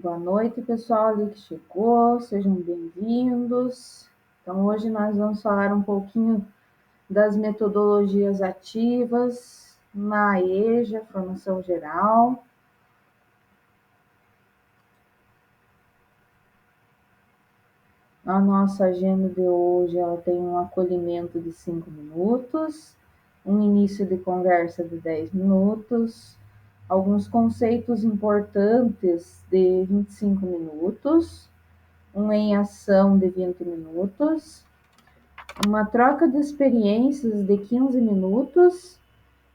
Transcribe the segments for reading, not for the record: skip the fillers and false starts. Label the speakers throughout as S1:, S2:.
S1: Boa noite, pessoal ali que chegou, sejam bem-vindos. Então, hoje nós vamos falar um pouquinho das metodologias ativas na EJA, Formação Geral. A nossa agenda de hoje ela tem um acolhimento de 5 minutos, um início de conversa de 10 minutos, alguns conceitos importantes de 25 minutos, um em ação de 20 minutos, uma troca de experiências de 15 minutos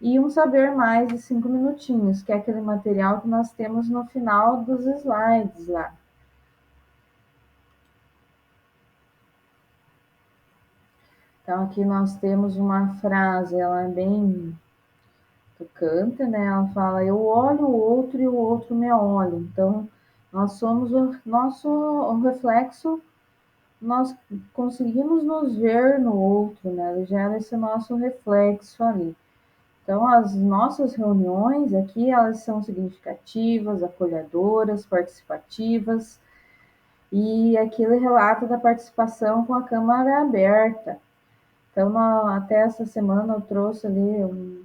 S1: e um saber mais de 5 minutinhos, que é aquele material que nós temos no final dos slides lá. Então, aqui nós temos uma frase, ela é bem tocante, né? Ela fala, eu olho o outro e o outro me olha. Então, nós somos o reflexo, nós conseguimos nos ver no outro, né? Ele gera esse nosso reflexo ali. Então, as nossas reuniões aqui, elas são significativas, acolhedoras, participativas, e aquele relato da participação com a câmara aberta. Então, até essa semana eu trouxe ali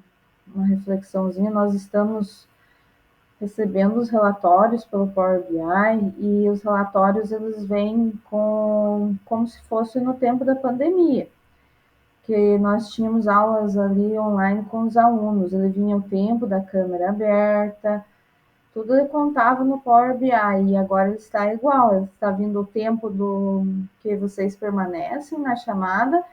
S1: uma reflexãozinha, nós estamos recebendo os relatórios pelo Power BI, e os relatórios eles vêm como se fosse no tempo da pandemia, que nós tínhamos aulas ali online com os alunos, ele vinha o tempo da câmera aberta, tudo ele contava no Power BI, e agora ele está igual, ele está vindo o tempo do que vocês permanecem na chamada,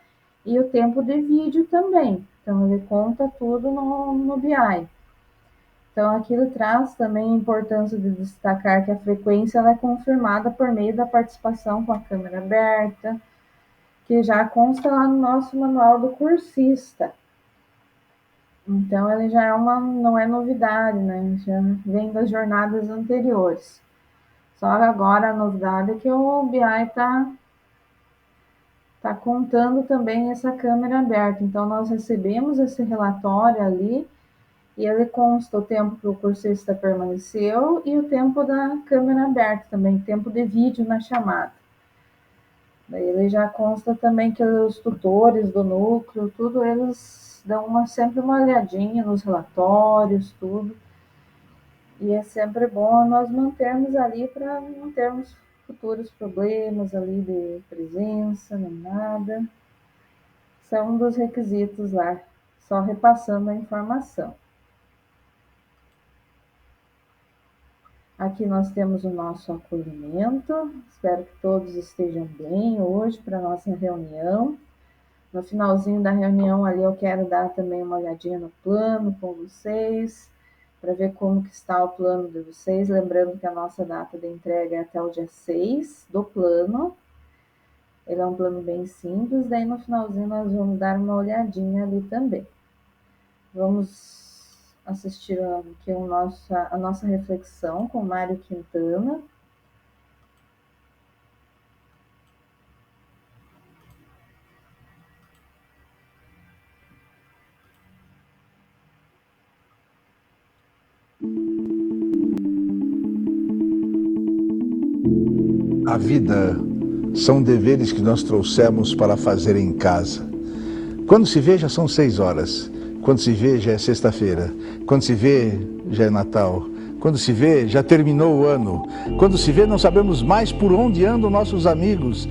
S1: e o tempo de vídeo também, então ele conta tudo no BI. Então, aqui ele traz também a importância de destacar que a frequência ela é confirmada por meio da participação com a câmera aberta, que já consta lá no nosso manual do cursista. Então, ele já não é novidade, né? Já vem das jornadas anteriores. Só agora a novidade é que o BI tá contando também essa câmera aberta. Então, nós recebemos esse relatório ali, e ele consta o tempo que o cursista permaneceu e o tempo da câmera aberta também, tempo de vídeo na chamada. Daí ele já consta também que os tutores do núcleo, tudo, eles dão sempre uma olhadinha nos relatórios, tudo. E é sempre bom nós mantermos ali para não termos futuros problemas ali de presença, nem nada. Isso é um dos requisitos lá, só repassando a informação. Aqui nós temos o nosso acolhimento, espero que todos estejam bem hoje para a nossa reunião. No finalzinho da reunião ali eu quero dar também uma olhadinha no plano com vocês, para ver como que está o plano de vocês, lembrando que a nossa data de entrega é até o dia 6 do plano. Ele é um plano bem simples, daí no finalzinho nós vamos dar uma olhadinha ali também. Vamos assistir aqui a nossa reflexão com Mário Quintana.
S2: A vida são deveres que nós trouxemos para fazer em casa. Quando se vê, já são 6 horas. Quando se vê, já é sexta-feira. Quando se vê, já é Natal. Quando se vê, já terminou o ano. Quando se vê, não sabemos mais por onde andam nossos amigos.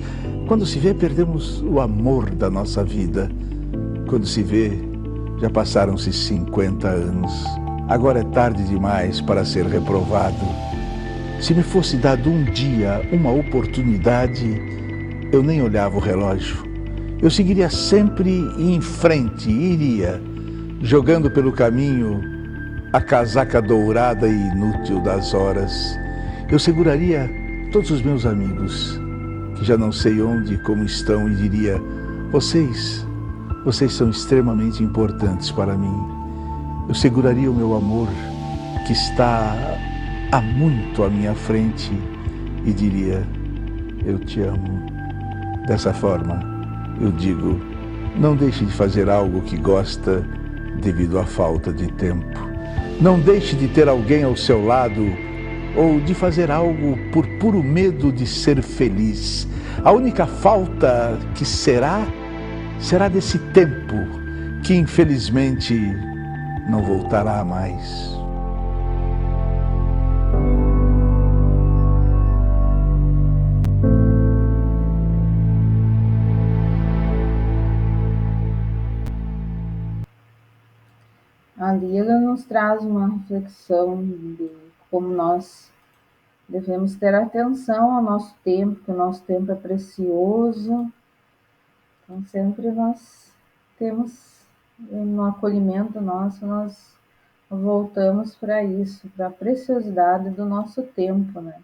S2: Quando se vê, perdemos o amor da nossa vida. Quando se vê, já passaram-se 50 anos. Agora é tarde demais para ser reprovado. Se me fosse dado um dia, uma oportunidade, eu nem olhava o relógio. Eu seguiria sempre em frente, iria, jogando pelo caminho a casaca dourada e inútil das horas. Eu seguraria todos os meus amigos, que já não sei onde e como estão, e diria, vocês são extremamente importantes para mim. Eu seguraria o meu amor, que está há muito à minha frente, e diria, eu te amo. Dessa forma, eu digo, não deixe de fazer algo que gosta devido à falta de tempo. Não deixe de ter alguém ao seu lado ou de fazer algo por puro medo de ser feliz. A única falta que será desse tempo que infelizmente não voltará mais.
S1: Ali ela nos traz uma reflexão de como nós devemos ter atenção ao nosso tempo, que o nosso tempo é precioso. Então, sempre nós temos, no acolhimento nosso, nós voltamos para isso, para a preciosidade do nosso tempo, né?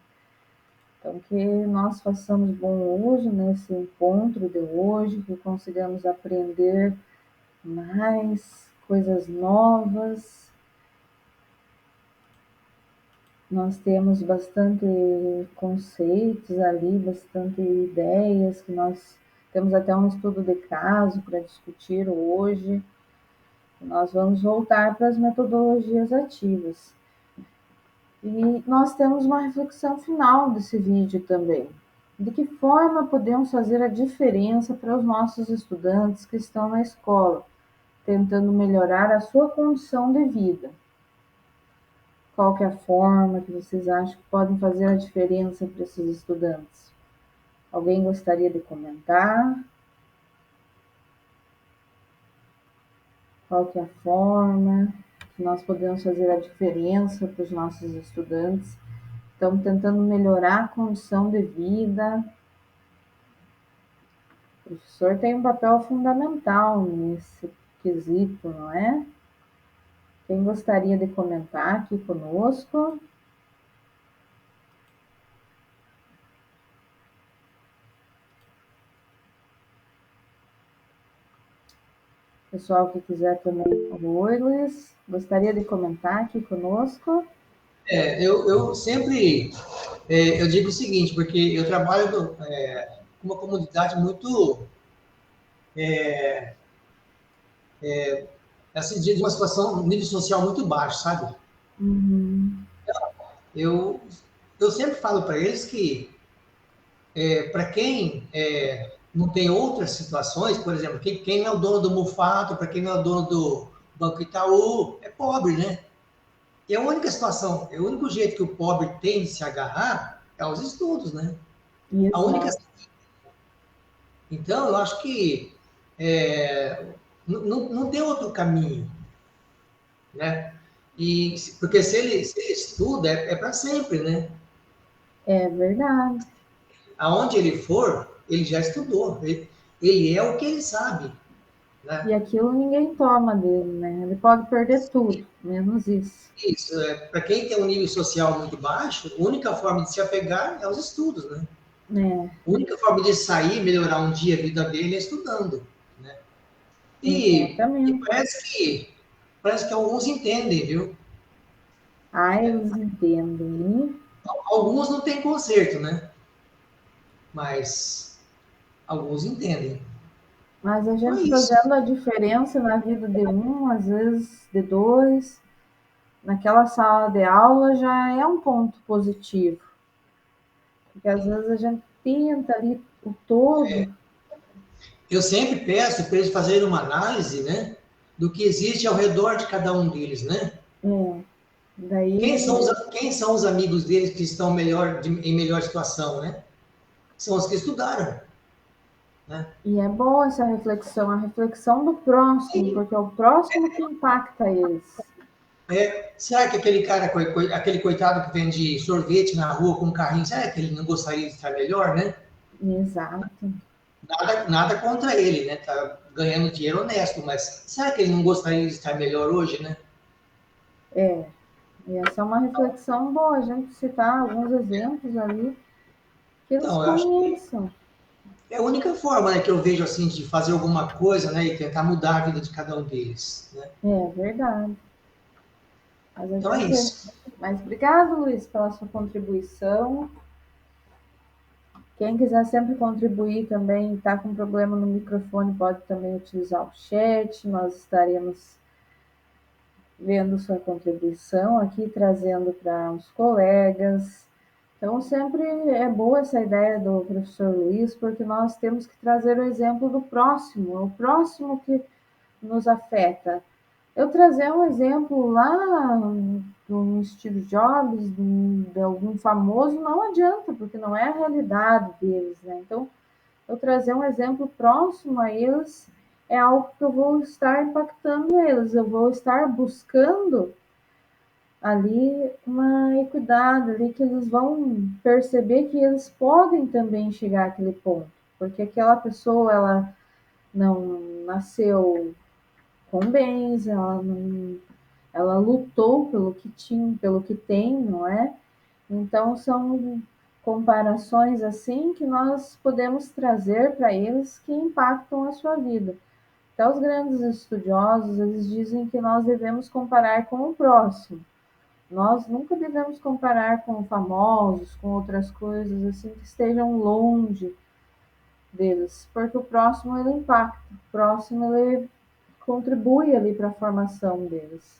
S1: Então, que nós façamos bom uso nesse encontro de hoje, que consigamos aprender mais coisas novas. Nós temos bastante conceitos ali, bastante ideias, que nós temos até um estudo de caso para discutir hoje. Nós vamos voltar para as metodologias ativas. E nós temos uma reflexão final desse vídeo também. De que forma podemos fazer a diferença para os nossos estudantes que estão na escola, tentando melhorar a sua condição de vida? Qual que é a forma que vocês acham que podem fazer a diferença para esses estudantes? Alguém gostaria de comentar? Qual que é a forma que nós podemos fazer a diferença para os nossos estudantes? Estamos tentando melhorar a condição de vida. O professor tem um papel fundamental nesse quesito, não é? Quem gostaria de comentar aqui conosco? Pessoal que quiser também. Oi, Luiz. Gostaria de comentar aqui conosco?
S3: Eu sempre eu digo o seguinte, porque eu trabalho com uma comunidade muito assim, de uma situação, um nível social muito baixo, sabe?
S1: Uhum.
S3: Eu, eu sempre falo para eles que para quem não tem outras situações, por exemplo, quem não é o dono do Mufato, para quem não é o dono do Banco Itaú, é pobre, né? E a única situação, o único jeito que o pobre tem de se agarrar é aos estudos, né? A única.
S1: Exato.
S3: Então, eu acho que não tem outro caminho, né? Porque se ele estuda, é para sempre, né?
S1: É verdade.
S3: Aonde ele for, ele já estudou. Ele é o que ele sabe,
S1: E
S3: né?
S1: aquilo ninguém toma dele, né? Ele pode perder tudo, menos isso.
S3: Isso, para quem tem um nível social muito baixo, a única forma de se apegar é aos estudos, né?
S1: É,
S3: A única forma de sair, melhorar um dia a vida dele é estudando, né? E
S1: exatamente.
S3: parece que alguns entendem, viu?
S1: Ah, eles entendem.
S3: Alguns não têm conserto, né? Mas alguns entendem.
S1: Mas a
S3: Então é
S1: gente
S3: isso.
S1: fazendo a diferença na vida de um, às vezes de dois, naquela sala de aula já é um ponto positivo. Porque às vezes a gente tenta ali o todo,
S3: Eu sempre peço para eles fazerem uma análise, né? Do que existe ao redor de cada um deles, né?
S1: é,
S3: Quem
S1: daí,
S3: são quem são os amigos deles que estão em melhor situação, né? São os que estudaram, né?
S1: e é boa essa reflexão, a reflexão do próximo, porque é o próximo que impacta eles.
S3: Será que aquele cara, aquele coitado que vende sorvete na rua com um carrinho, será que ele não gostaria de estar melhor, né?
S1: Exato.
S3: Nada contra ele, né? Tá ganhando dinheiro honesto, mas será que ele não gostaria de estar melhor hoje, né?
S1: É, e essa é uma reflexão boa, a gente citar alguns exemplos ali que eles
S3: Então, eu acho que
S1: conheçam.
S3: é a única forma, né, que eu vejo assim de fazer alguma coisa, né, e tentar mudar a vida de cada um deles, né?
S1: É verdade. Mas a
S3: Então é
S1: gente.
S3: isso.
S1: Mas obrigado, Luiz, pela sua contribuição. Quem quiser sempre contribuir também, está com problema no microfone, pode também utilizar o chat. Nós estaremos vendo sua contribuição aqui, trazendo para os colegas. Então, sempre é boa essa ideia do professor Luiz, porque nós temos que trazer o exemplo do próximo, o próximo que nos afeta. Eu trazer um exemplo lá do Steve Jobs, de algum famoso, não adianta, porque não é a realidade deles, né? Então, eu trazer um exemplo próximo a eles é algo que eu vou estar impactando eles, eu vou estar buscando ali uma equidade, ali que eles vão perceber que eles podem também chegar àquele ponto, porque aquela pessoa, ela não nasceu com bens, ela lutou pelo que tinha, pelo que tem, não é? Então são comparações assim que nós podemos trazer para eles que impactam a sua vida. Até os grandes estudiosos, eles dizem que nós devemos comparar com o próximo. Nós nunca devemos comparar com famosos, com outras coisas assim que estejam longe deles, porque o próximo ele impacta, o próximo ele contribui ali para a formação deles.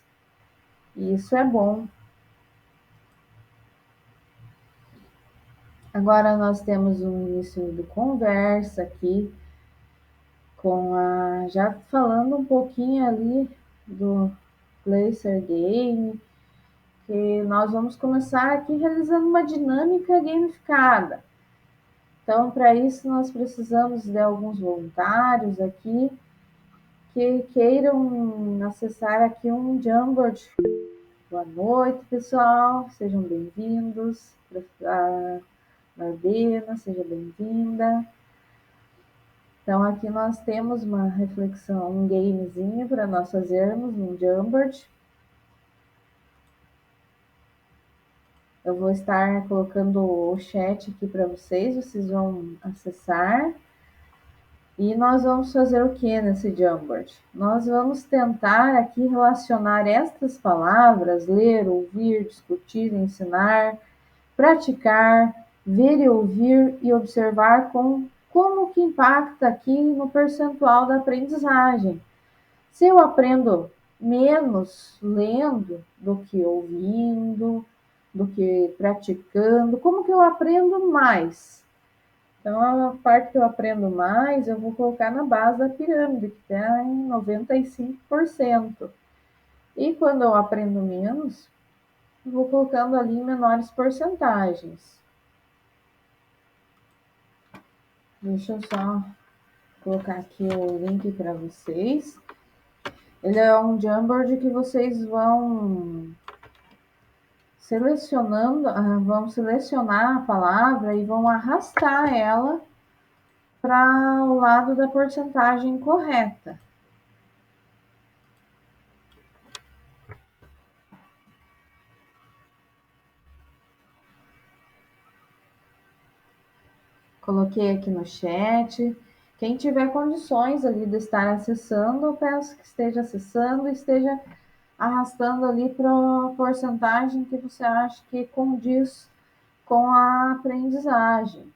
S1: E isso é bom. Agora nós temos um início de conversa aqui, já falando um pouquinho ali do Placer Game, que nós vamos começar aqui realizando uma dinâmica gamificada. Então, para isso, nós precisamos de alguns voluntários aqui que queiram acessar aqui um Jamboard. Boa noite, pessoal, sejam bem-vindos. A Mardena, seja bem-vinda. Então, aqui nós temos uma reflexão, um gamezinho para nós fazermos, um Jamboard. Eu vou estar colocando o chat aqui para vocês vão acessar. E nós vamos fazer o que nesse Jamboard? Nós vamos tentar aqui relacionar estas palavras, ler, ouvir, discutir, ensinar, praticar, ver e ouvir e observar como que impacta aqui no percentual da aprendizagem. Se eu aprendo menos lendo do que ouvindo, do que praticando, como que eu aprendo mais? Então, a parte que eu aprendo mais, eu vou colocar na base da pirâmide, que está em 95%. E quando eu aprendo menos, eu vou colocando ali em menores porcentagens. Deixa eu só colocar aqui o link para vocês. Ele é um Jamboard que vocês vão vão selecionar a palavra e vão arrastar ela para o lado da porcentagem correta. Coloquei aqui no chat. Quem tiver condições ali de estar acessando, eu peço que esteja acessando e esteja arrastando ali para a porcentagem que você acha que condiz com a aprendizagem.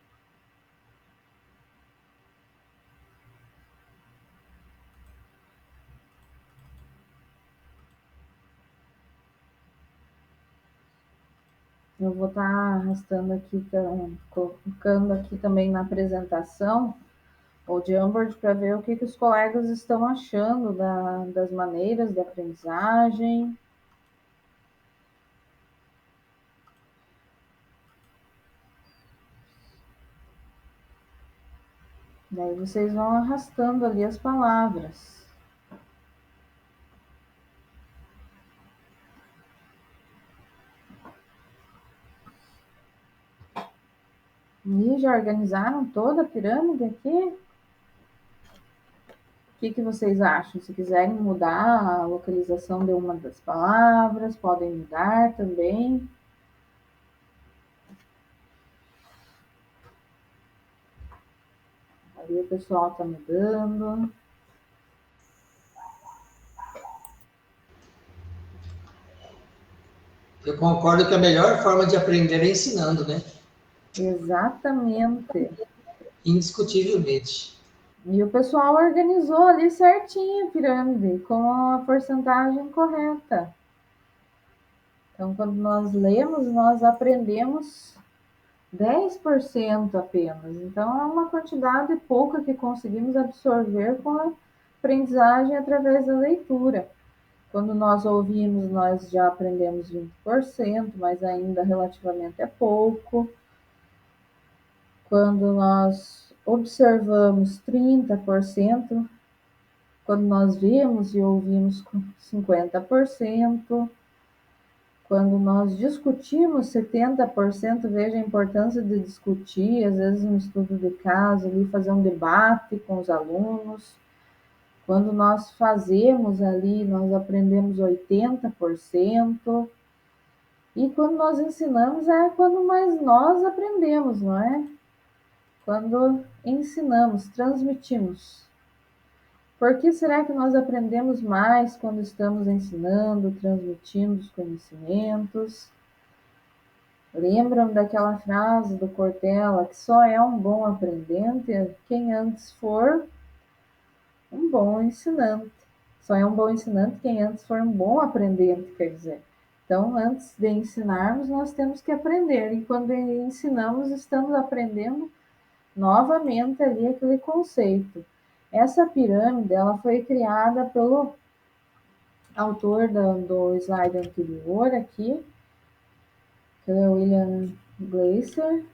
S1: Eu vou estar arrastando aqui, colocando aqui também na apresentação o Jamboard para ver o que os colegas estão achando das maneiras de aprendizagem. Daí vocês vão arrastando ali as palavras. E já organizaram toda a pirâmide aqui? O que vocês acham? Se quiserem mudar a localização de uma das palavras, podem mudar também. Ali o pessoal está mudando.
S3: Eu concordo que a melhor forma de aprender é ensinando, né?
S1: Exatamente.
S3: Indiscutivelmente.
S1: E o pessoal organizou ali certinho a pirâmide, com a porcentagem correta. Então, quando nós lemos, nós aprendemos 10% apenas. Então, é uma quantidade pouca que conseguimos absorver com a aprendizagem através da leitura. Quando nós ouvimos, nós já aprendemos 20%, mas ainda relativamente é pouco. Quando nós observamos 30%, quando nós vemos e ouvimos 50%, quando nós discutimos 70%, veja a importância de discutir, às vezes um estudo de caso, ali, fazer um debate com os alunos. Quando nós fazemos ali, nós aprendemos 80%. E quando nós ensinamos, é quando mais nós aprendemos, não é? Quando ensinamos, transmitimos. Por que será que nós aprendemos mais quando estamos ensinando, transmitindo os conhecimentos? Lembram daquela frase do Cortella, que só é um bom aprendente quem antes for um bom ensinante. Só é um bom ensinante quem antes for um bom aprendente, quer dizer. Então, antes de ensinarmos, nós temos que aprender. E quando ensinamos, estamos aprendendo novamente ali aquele conceito. Essa pirâmide, ela foi criada pelo autor do slide anterior aqui, que é o William Gleiser,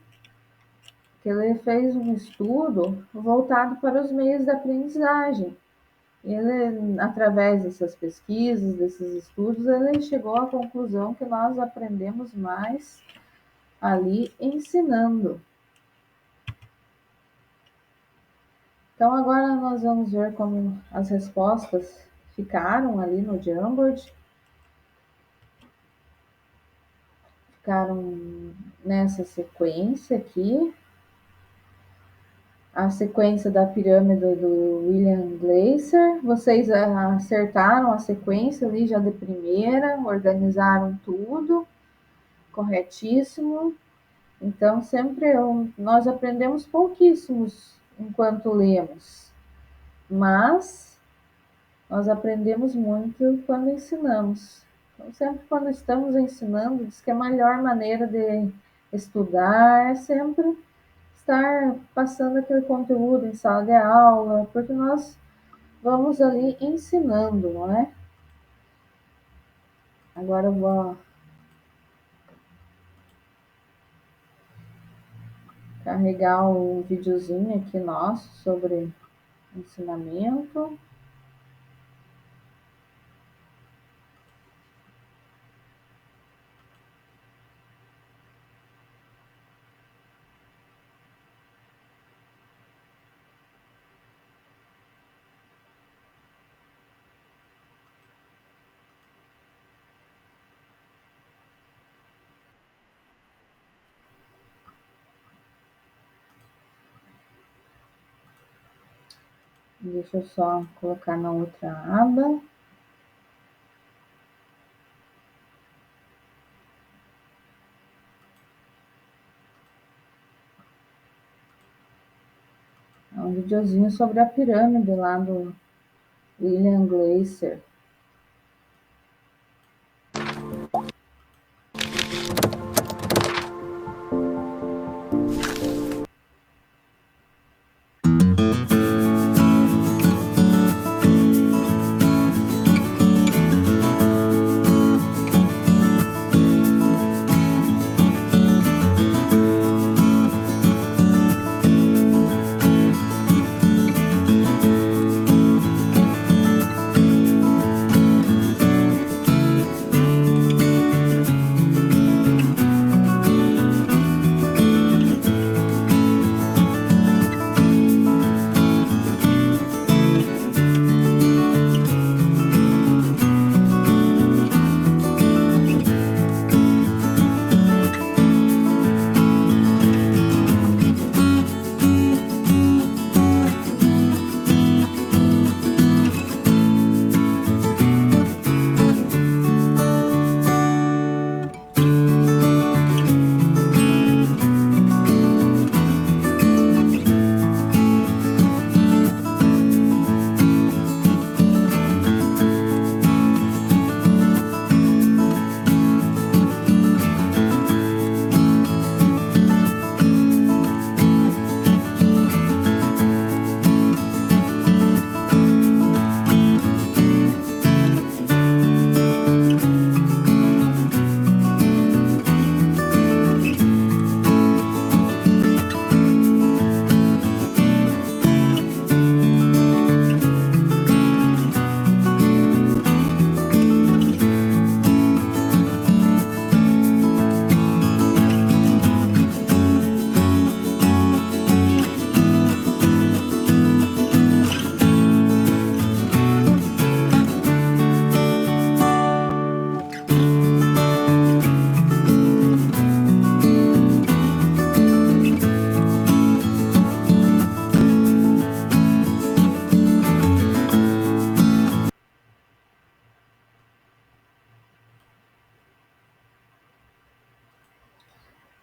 S1: que ele fez um estudo voltado para os meios de aprendizagem. Ele, através dessas pesquisas, desses estudos, ele chegou à conclusão que nós aprendemos mais ali ensinando. Então, agora nós vamos ver como as respostas ficaram ali no Jamboard. Ficaram nessa sequência aqui. A sequência da pirâmide do William Gleiser. Vocês acertaram a sequência ali já de primeira, organizaram tudo, corretíssimo. Então, sempre nós aprendemos pouquíssimos enquanto lemos, mas nós aprendemos muito quando ensinamos. Então, sempre quando estamos ensinando, diz que a melhor maneira de estudar é sempre estar passando aquele conteúdo em sala de aula, porque nós vamos ali ensinando, não é? Agora eu vou carregar o videozinho aqui nosso sobre ensinamento. Deixa eu só colocar na outra aba. É um videozinho sobre a pirâmide lá do William Gleiser.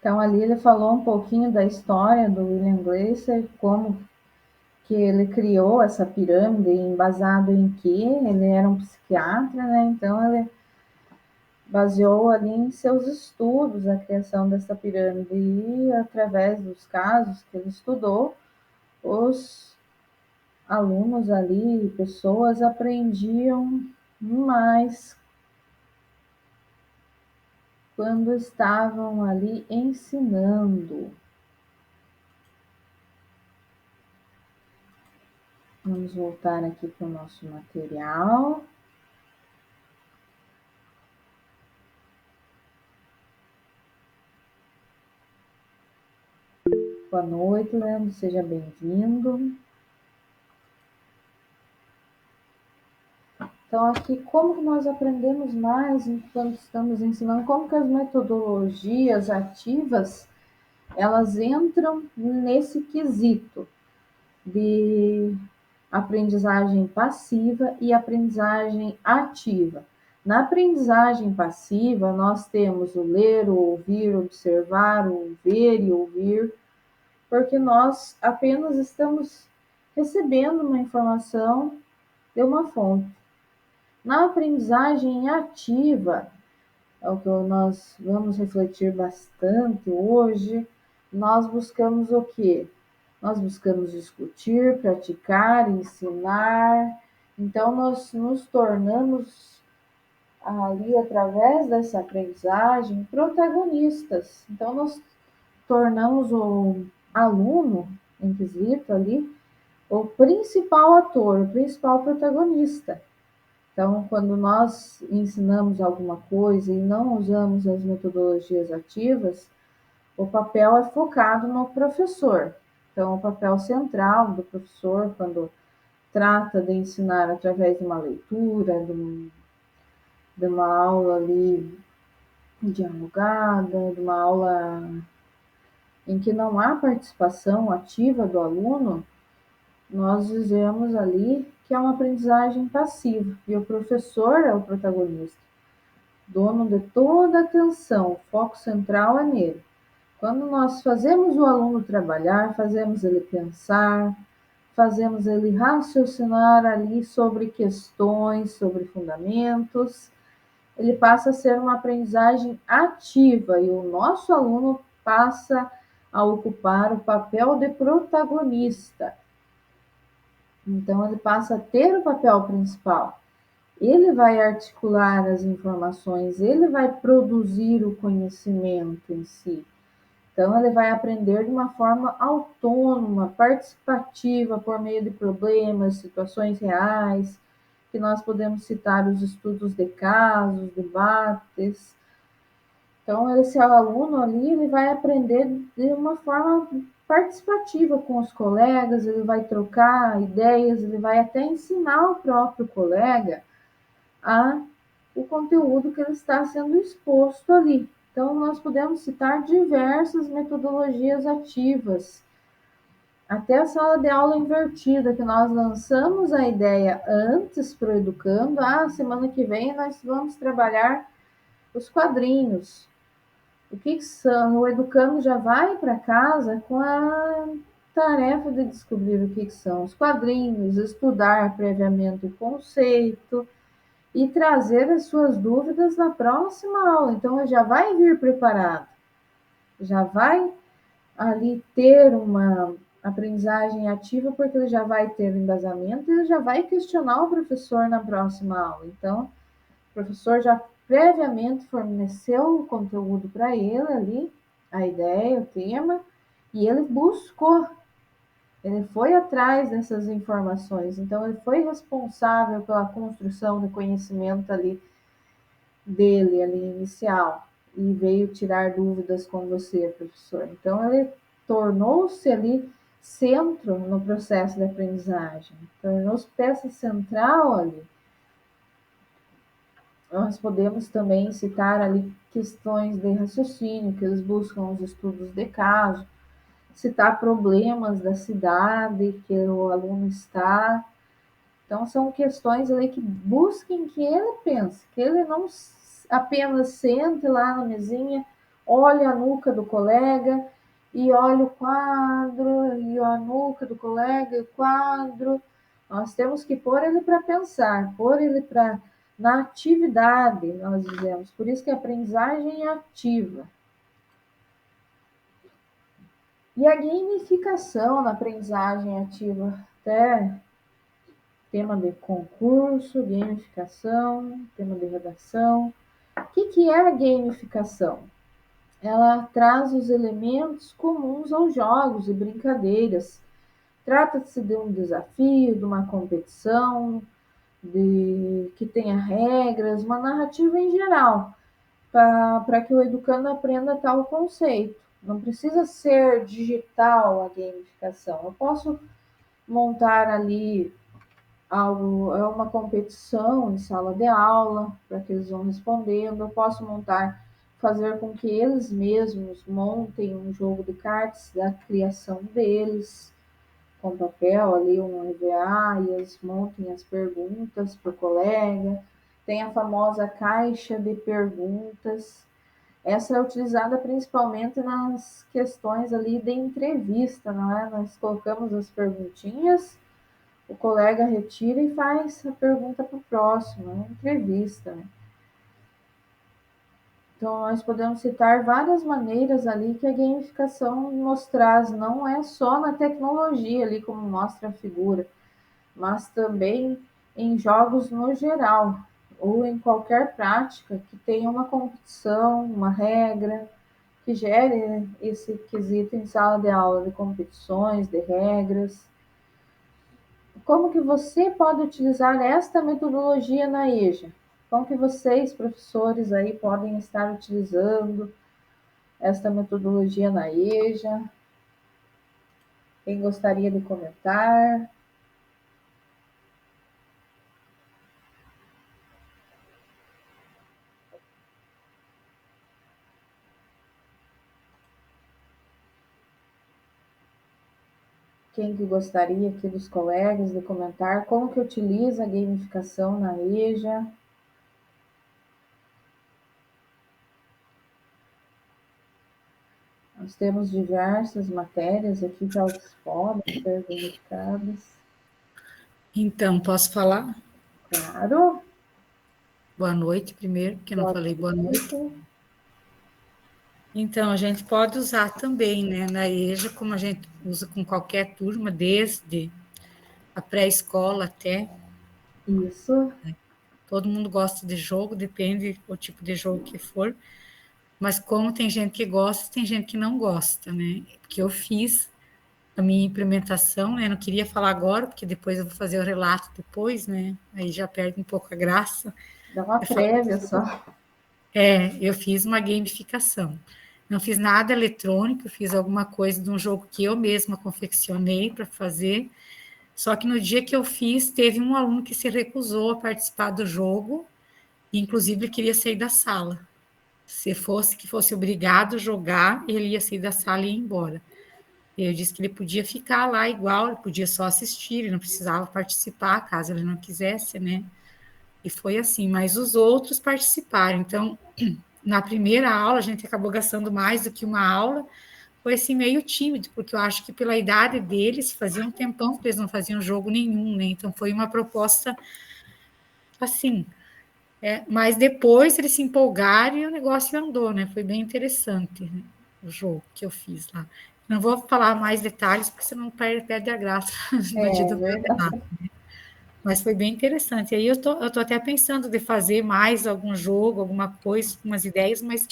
S1: Então, ali ele falou um pouquinho da história do William Glasser, como que ele criou essa pirâmide, embasado em que ele era um psiquiatra, né? Então, ele baseou ali em seus estudos a criação dessa pirâmide e, através dos casos que ele estudou, os alunos ali, pessoas aprendiam mais quando estavam ali ensinando. Vamos voltar aqui para o nosso material. Boa noite, Leandro, seja bem-vindo. Então, aqui, como que nós aprendemos mais quando estamos ensinando? Como que as metodologias ativas, elas entram nesse quesito de aprendizagem passiva e aprendizagem ativa. Na aprendizagem passiva, nós temos o ler, o ouvir, o observar, o ver e ouvir, porque nós apenas estamos recebendo uma informação de uma fonte. Na aprendizagem ativa, é o que nós vamos refletir bastante hoje, nós buscamos o quê? Nós buscamos discutir, praticar, ensinar. Então, nós nos tornamos ali, através dessa aprendizagem, protagonistas. Então, nós tornamos o aluno, em quesito ali, o principal ator, o principal protagonista. Então, quando nós ensinamos alguma coisa e não usamos as metodologias ativas, o papel é focado no professor. Então, o papel central do professor, quando trata de ensinar através de uma leitura, de uma aula ali dialogada, de uma aula em que não há participação ativa do aluno, nós dizemos ali que é uma aprendizagem passiva e o professor é o protagonista, dono de toda a atenção, o foco central é nele. Quando nós fazemos o aluno trabalhar, fazemos ele pensar, fazemos ele raciocinar ali sobre questões, sobre fundamentos, ele passa a ser uma aprendizagem ativa e o nosso aluno passa a ocupar o papel de protagonista. Então, ele passa a ter o papel principal. Ele vai articular as informações, ele vai produzir o conhecimento em si. Então, ele vai aprender de uma forma autônoma, participativa, por meio de problemas, situações reais, que nós podemos citar os estudos de casos, debates. Então, esse aluno ali, ele vai aprender de uma forma participativa com os colegas, ele vai trocar ideias, ele vai até ensinar o próprio colega o conteúdo que ele está sendo exposto ali. Então, nós podemos citar diversas metodologias ativas. Até a sala de aula invertida, que nós lançamos a ideia antes para o educando. Semana que vem nós vamos trabalhar os quadrinhos. O que são? O educando já vai para casa com a tarefa de descobrir o que são os quadrinhos, estudar previamente o conceito e trazer as suas dúvidas na próxima aula. Então, ele já vai vir preparado, já vai ali ter uma aprendizagem ativa, porque ele já vai ter embasamento e ele já vai questionar o professor na próxima aula. Então, o professor já previamente forneceu o conteúdo para ele ali, a ideia, o tema, e ele buscou, ele foi atrás dessas informações. Então, ele foi responsável pela construção do conhecimento ali dele, ali inicial, e veio tirar dúvidas com você, professor. Então, ele tornou-se ali centro no processo de aprendizagem, tornou-se peça central ali. Nós podemos também citar ali questões de raciocínio, que eles buscam os estudos de caso, citar problemas da cidade que o aluno está. Então, são questões ali que busquem que ele pense, que ele não apenas sente lá na mesinha, olha a nuca do colega e olha o quadro, e a nuca do colega e o quadro. Nós temos que pôr ele para pensar, pôr ele para na atividade, nós dizemos. Por isso que a aprendizagem é ativa. E a gamificação na aprendizagem ativa, até tema de concurso, gamificação, tema de redação. O que é a gamificação? Ela traz os elementos comuns aos jogos e brincadeiras. Trata-se de um desafio, de uma competição, que tenha regras, uma narrativa em geral, para que o educando aprenda tal conceito. Não precisa ser digital a gamificação. Eu posso montar ali algo, é uma competição em sala de aula, para que eles vão respondendo. Eu posso montar, fazer com que eles mesmos montem um jogo de cartas da criação deles, com papel ali, um EVA, e eles montem as perguntas para o colega. Tem a famosa caixa de perguntas. Essa é utilizada principalmente nas questões ali de entrevista, não é? Nós colocamos as perguntinhas, o colega retira e faz a pergunta para o próximo, é uma entrevista, né? Então, nós podemos citar várias maneiras ali que a gamificação nos traz, não é só na tecnologia ali, como mostra a figura, mas também em jogos no geral, ou em qualquer prática que tenha uma competição, uma regra, que gere esse quesito em sala de aula de competições, de regras. Como que você pode utilizar esta metodologia na EJA? Como que vocês, professores, aí podem estar utilizando esta metodologia na EJA? Quem gostaria de comentar? Quem que gostaria aqui dos colegas de comentar como que utiliza a gamificação na EJA? Nós temos diversas matérias aqui que elas podem ser gamificadas.
S4: Então, posso falar?
S1: Claro.
S4: Boa noite primeiro, porque não falei boa noite.
S1: noite.
S4: Então, a gente pode usar também, né, na EJA, como a gente usa com qualquer turma, desde a pré-escola até.
S1: Isso.
S4: Todo mundo gosta de jogo, depende do tipo de jogo que for. Mas como tem gente que gosta, tem gente que não gosta, né? Porque eu fiz a minha implementação, né? Não queria falar agora, porque depois eu vou fazer o relato depois, né? Aí já perde um pouco a graça.
S1: Dá uma prévia só.
S4: Eu fiz uma gamificação. Não fiz nada eletrônico, fiz alguma coisa de um jogo que eu mesma confeccionei para fazer. Só que no dia que eu fiz, teve um aluno que se recusou a participar do jogo, e inclusive ele queria sair da sala. Se fosse obrigado a jogar, ele ia sair da sala e ir embora. Eu disse que ele podia ficar lá igual, ele podia só assistir, ele não precisava participar, caso ele não quisesse, né? E foi assim, mas os outros participaram. Então, na primeira aula, a gente acabou gastando mais do que uma aula, foi assim meio tímido, porque eu acho que pela idade deles, fazia um tempão que eles não faziam jogo nenhum, né? Então, foi uma proposta assim. Mas depois eles se empolgaram e o negócio andou, né? Foi bem interessante, né, o jogo que eu fiz lá. Não vou falar mais detalhes, porque senão perde a graça no dia do
S1: Verdade.
S4: Mas foi bem interessante. E aí eu tô até pensando de fazer mais algum jogo, alguma coisa, umas ideias, mas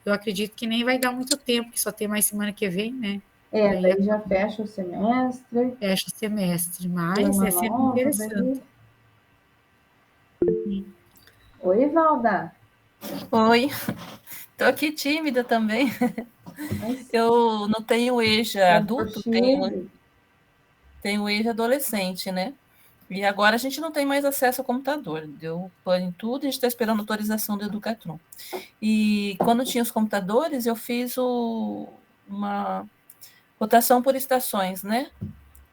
S4: eu acredito que nem vai dar muito tempo, que só tem mais semana que vem, né? Daí
S1: Daí já fecha o semestre,
S4: fecha o semestre, mas
S1: turma
S4: é sempre
S1: nova, daí.
S4: interessante.
S1: Oi, Valda.
S5: Oi, tô aqui tímida também.
S1: Mas
S5: Eu não tenho EJA
S1: é por
S5: adulto,
S1: Chile.
S5: tenho EJA adolescente, né? E agora a gente não tem mais acesso ao computador. Deu pane em tudo e a gente está esperando autorização do Educatron. E quando tinha os computadores, eu fiz uma rotação por estações, né?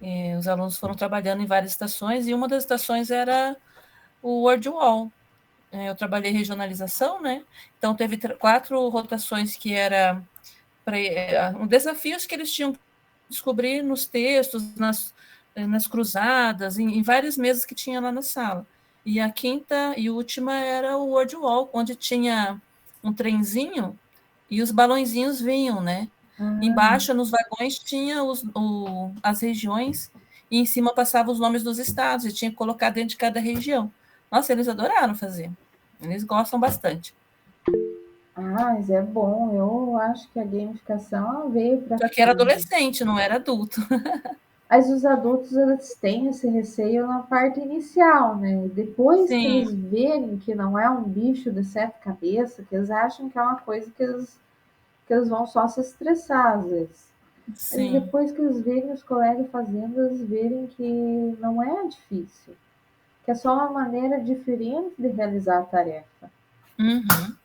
S5: E os alunos foram trabalhando em várias estações e uma das estações era o WordWall. eu trabalhei regionalização, né? Então, teve 4 rotações que era desafios que eles tinham que descobrir nos textos, nas cruzadas, em várias mesas que tinha lá na sala. E a 5ª e última era o Word Wall, onde tinha um trenzinho e os balõezinhos vinham, né? Embaixo, nos vagões, tinha as regiões e em cima passavam os nomes dos estados e tinha que colocar dentro de cada região. Nossa, eles adoraram fazer. Eles gostam bastante.
S1: Mas é bom. Eu acho que a gamificação ela veio para
S5: Só que era adolescente, não era adulto.
S1: Mas os adultos eles têm esse receio na parte inicial, né? Depois que
S5: Sim.
S1: eles verem que não é um bicho de 7 cabeças, que eles acham que é uma coisa que eles vão só se estressar às vezes. Mas
S5: Sim.
S1: depois que eles verem os colegas fazendo, eles verem que não é difícil, que é só uma maneira diferente de realizar a tarefa.
S5: Uhum.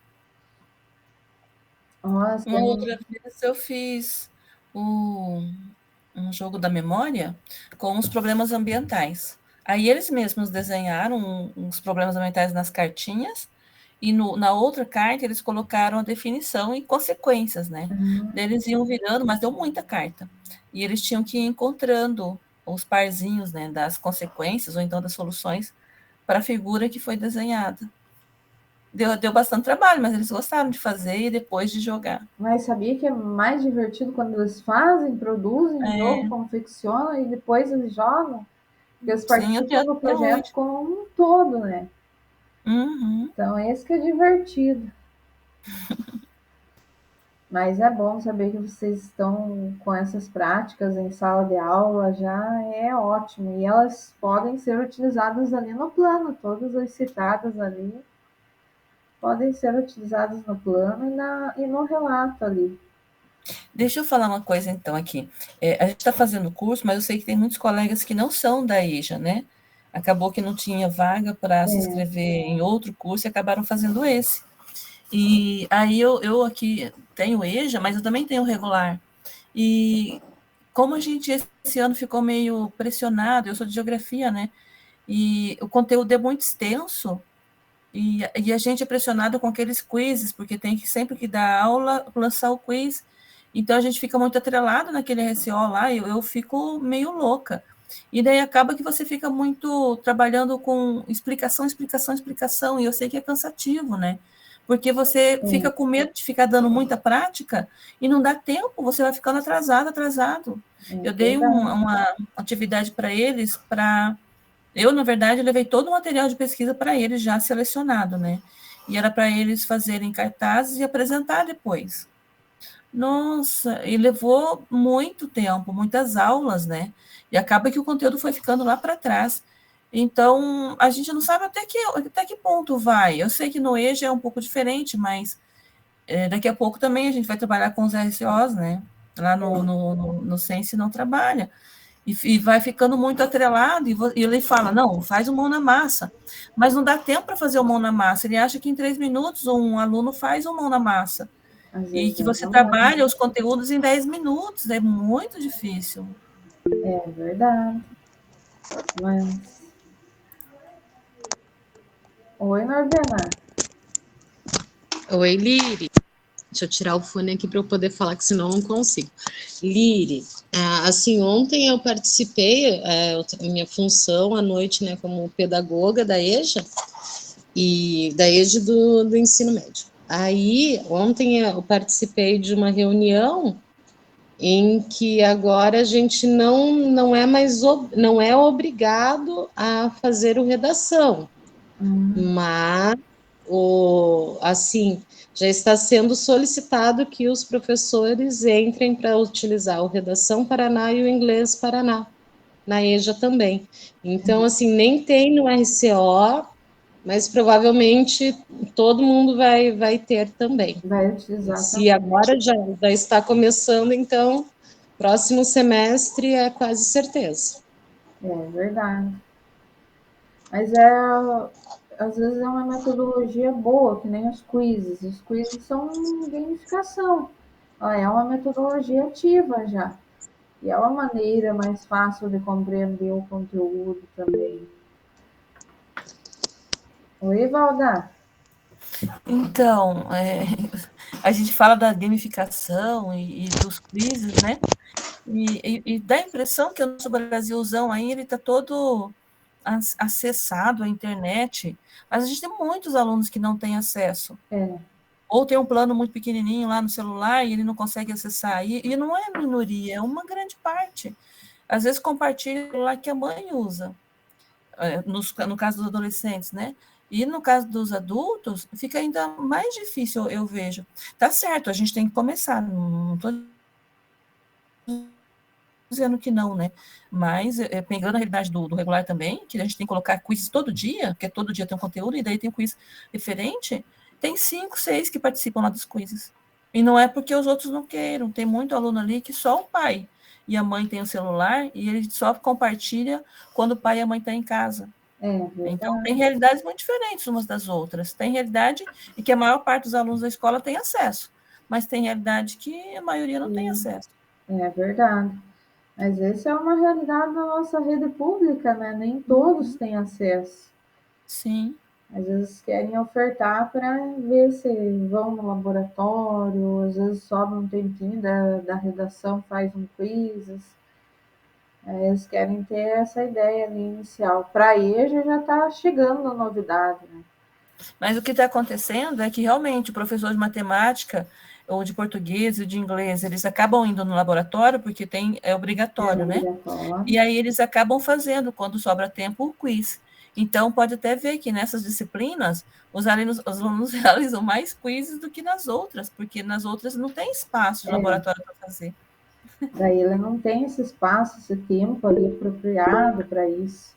S1: Nossa,
S5: Uma outra vez eu fiz um jogo da memória com os problemas ambientais. Aí eles mesmos desenharam uns problemas ambientais nas cartinhas e na outra carta eles colocaram a definição e consequências, né? Daí eles iam virando, mas deu muita carta. E eles tinham que ir encontrando os parzinhos, né, das consequências ou então das soluções para a figura que foi desenhada. Deu bastante trabalho, mas eles gostaram de fazer e depois de jogar.
S1: Mas sabia que é mais divertido quando eles fazem, produzem jogo, confeccionam e depois eles jogam? Porque eles
S5: Sim, eu
S1: participam
S5: tenho
S1: do
S5: até
S1: projeto
S5: hoje.
S1: como um todo, né?
S5: Uhum.
S1: Então, esse que é divertido. Mas é bom saber que vocês estão com essas práticas em sala de aula, já é ótimo. E elas podem ser utilizadas ali no plano, todas as citadas ali podem ser utilizadas no plano e no relato ali.
S5: Deixa eu falar uma coisa então aqui. A gente está fazendo curso, mas eu sei que tem muitos colegas que não são da EJA, né? Acabou que não tinha vaga para se inscrever em outro curso e acabaram fazendo esse. E aí eu aqui tenho EJA, mas eu também tenho regular. E como a gente esse ano ficou meio pressionado, eu sou de geografia, né? E o conteúdo é muito extenso, e a gente é pressionado com aqueles quizzes, porque tem que sempre que dar aula, lançar o quiz. Então a gente fica muito atrelado naquele RCO lá, e eu fico meio louca. E daí acaba que você fica muito trabalhando com explicação, explicação, explicação, e eu sei que é cansativo, né? Porque você fica com medo de ficar dando muita prática e não dá tempo, você vai ficando atrasado. Eu dei uma atividade para eles para na verdade, levei todo o material de pesquisa para eles já selecionado, né? E era para eles fazerem cartazes e apresentar depois. Nossa, e levou muito tempo, muitas aulas, né? E acaba que o conteúdo foi ficando lá para trás. Então, a gente não sabe até que ponto vai. Eu sei que no EJA é um pouco diferente, mas daqui a pouco também a gente vai trabalhar com os RCOs, né? Lá no Sense não trabalha. E vai ficando muito atrelado, e ele fala, não, faz o mão na massa. Mas não dá tempo para fazer o mão na massa. Ele acha que em 3 minutos um aluno faz o mão na massa. E que você trabalha os conteúdos em 10 minutos. É muito difícil.
S1: É verdade. Mas... Oi, Norberna.
S6: Oi, Liri. Deixa eu tirar o fone aqui para eu poder falar, que senão eu não consigo. Liri, assim, ontem eu participei, a minha função à noite, né, como pedagoga da EJA, e da EJA do ensino médio. Aí, ontem eu participei de uma reunião em que agora a gente não é mais, não é obrigado a fazer o redação, mas, assim, já está sendo solicitado que os professores entrem para utilizar o Redação Paraná e o Inglês Paraná, na EJA também. Então, assim, nem tem no RCO, mas provavelmente todo mundo vai ter também.
S1: Vai utilizar
S6: Se
S1: também.
S6: agora já está começando, então, próximo semestre é quase certeza.
S1: É verdade. Mas às vezes é uma metodologia boa, que nem os quizzes. Os quizzes são gamificação. É uma metodologia ativa já. E é uma maneira mais fácil de compreender o conteúdo também. Oi, Valda.
S5: Então, a gente fala da gamificação e dos quizzes, né? E dá a impressão que o nosso Brasilzão aí ele está todo acessado à internet, mas a gente tem muitos alunos que não têm acesso.
S1: É,
S5: Ou tem um plano muito pequenininho lá no celular e ele não consegue acessar. E não é minoria, é uma grande parte. Às vezes compartilha lá que a mãe usa, no caso dos adolescentes, né? E no caso dos adultos, fica ainda mais difícil, eu vejo. Tá certo, a gente tem que começar, não estou dizendo que não, né? Mas pegando a realidade do regular também, que a gente tem que colocar quiz todo dia, porque todo dia tem um conteúdo, e daí tem um quiz diferente, tem 5, 6 que participam lá dos quizzes. E não é porque os outros não queiram, tem muito aluno ali que só o pai e a mãe tem o celular e ele só compartilha quando o pai e a mãe estão em casa. Então, tem
S1: verdade.
S5: realidades muito diferentes umas das outras. Tem realidade em que a maior parte dos alunos da escola tem acesso, mas tem realidade que a maioria não tem
S1: Sim,
S5: acesso.
S1: é verdade. Mas essa é uma realidade da nossa rede pública, né? Nem todos têm acesso.
S5: Sim.
S1: Às vezes querem ofertar para ver se vão no laboratório, às vezes sobra um tempinho da redação, faz um quiz. Eles querem ter essa ideia ali inicial. Para EJA já está chegando a novidade, né?
S5: Mas o que está acontecendo é que realmente o professor de matemática ou de português e de inglês, eles acabam indo no laboratório porque é
S1: É
S5: obrigatório, né?
S1: obrigatório.
S5: E aí eles acabam fazendo, quando sobra tempo, o quiz. Então, pode até ver que nessas disciplinas, os alunos realizam mais quizzes do que nas outras, porque nas outras não tem espaço de
S1: É,
S5: laboratório para fazer.
S1: daí ele não tem esse espaço, esse tempo ali apropriado para isso.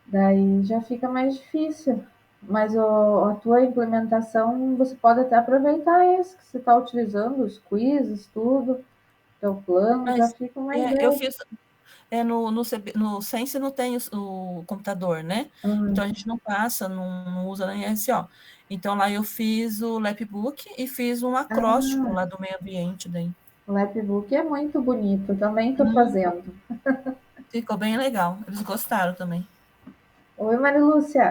S1: Daí já fica mais difícil. Mas a tua implementação, você pode até aproveitar esse que você está utilizando, os quizzes, tudo, teu plano, já
S5: Mas
S1: fica mais
S5: eu
S1: leve.
S5: fiz no Sense não tem o computador, né? Então a
S1: Ah,
S5: gente não passa, não usa nem SO. Então lá eu fiz o Lapbook e fiz um acróstico
S1: ah,
S5: lá do meio ambiente daí.
S1: o Lapbook é muito bonito, também estou
S5: Hum,
S1: fazendo.
S5: ficou bem legal. Eles gostaram também.
S1: Oi, Marilúcia.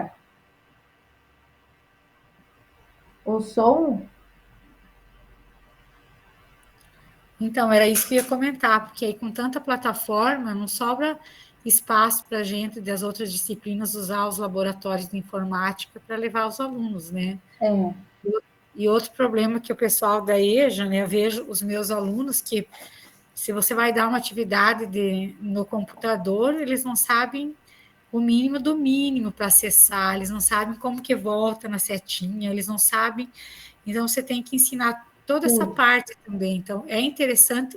S1: O som?
S4: Então, era isso que eu ia comentar, porque aí com tanta plataforma, não sobra espaço para a gente das outras disciplinas usar os laboratórios de informática para levar os alunos, né?
S1: É,
S4: E outro problema que o pessoal da EJA, né, eu vejo os meus alunos que se você vai dar uma atividade no computador, eles não sabem o mínimo do mínimo para acessar, eles não sabem como que volta na setinha, eles não sabem. Então, você tem que ensinar toda essa
S1: tudo.
S4: parte também. Então, é interessante,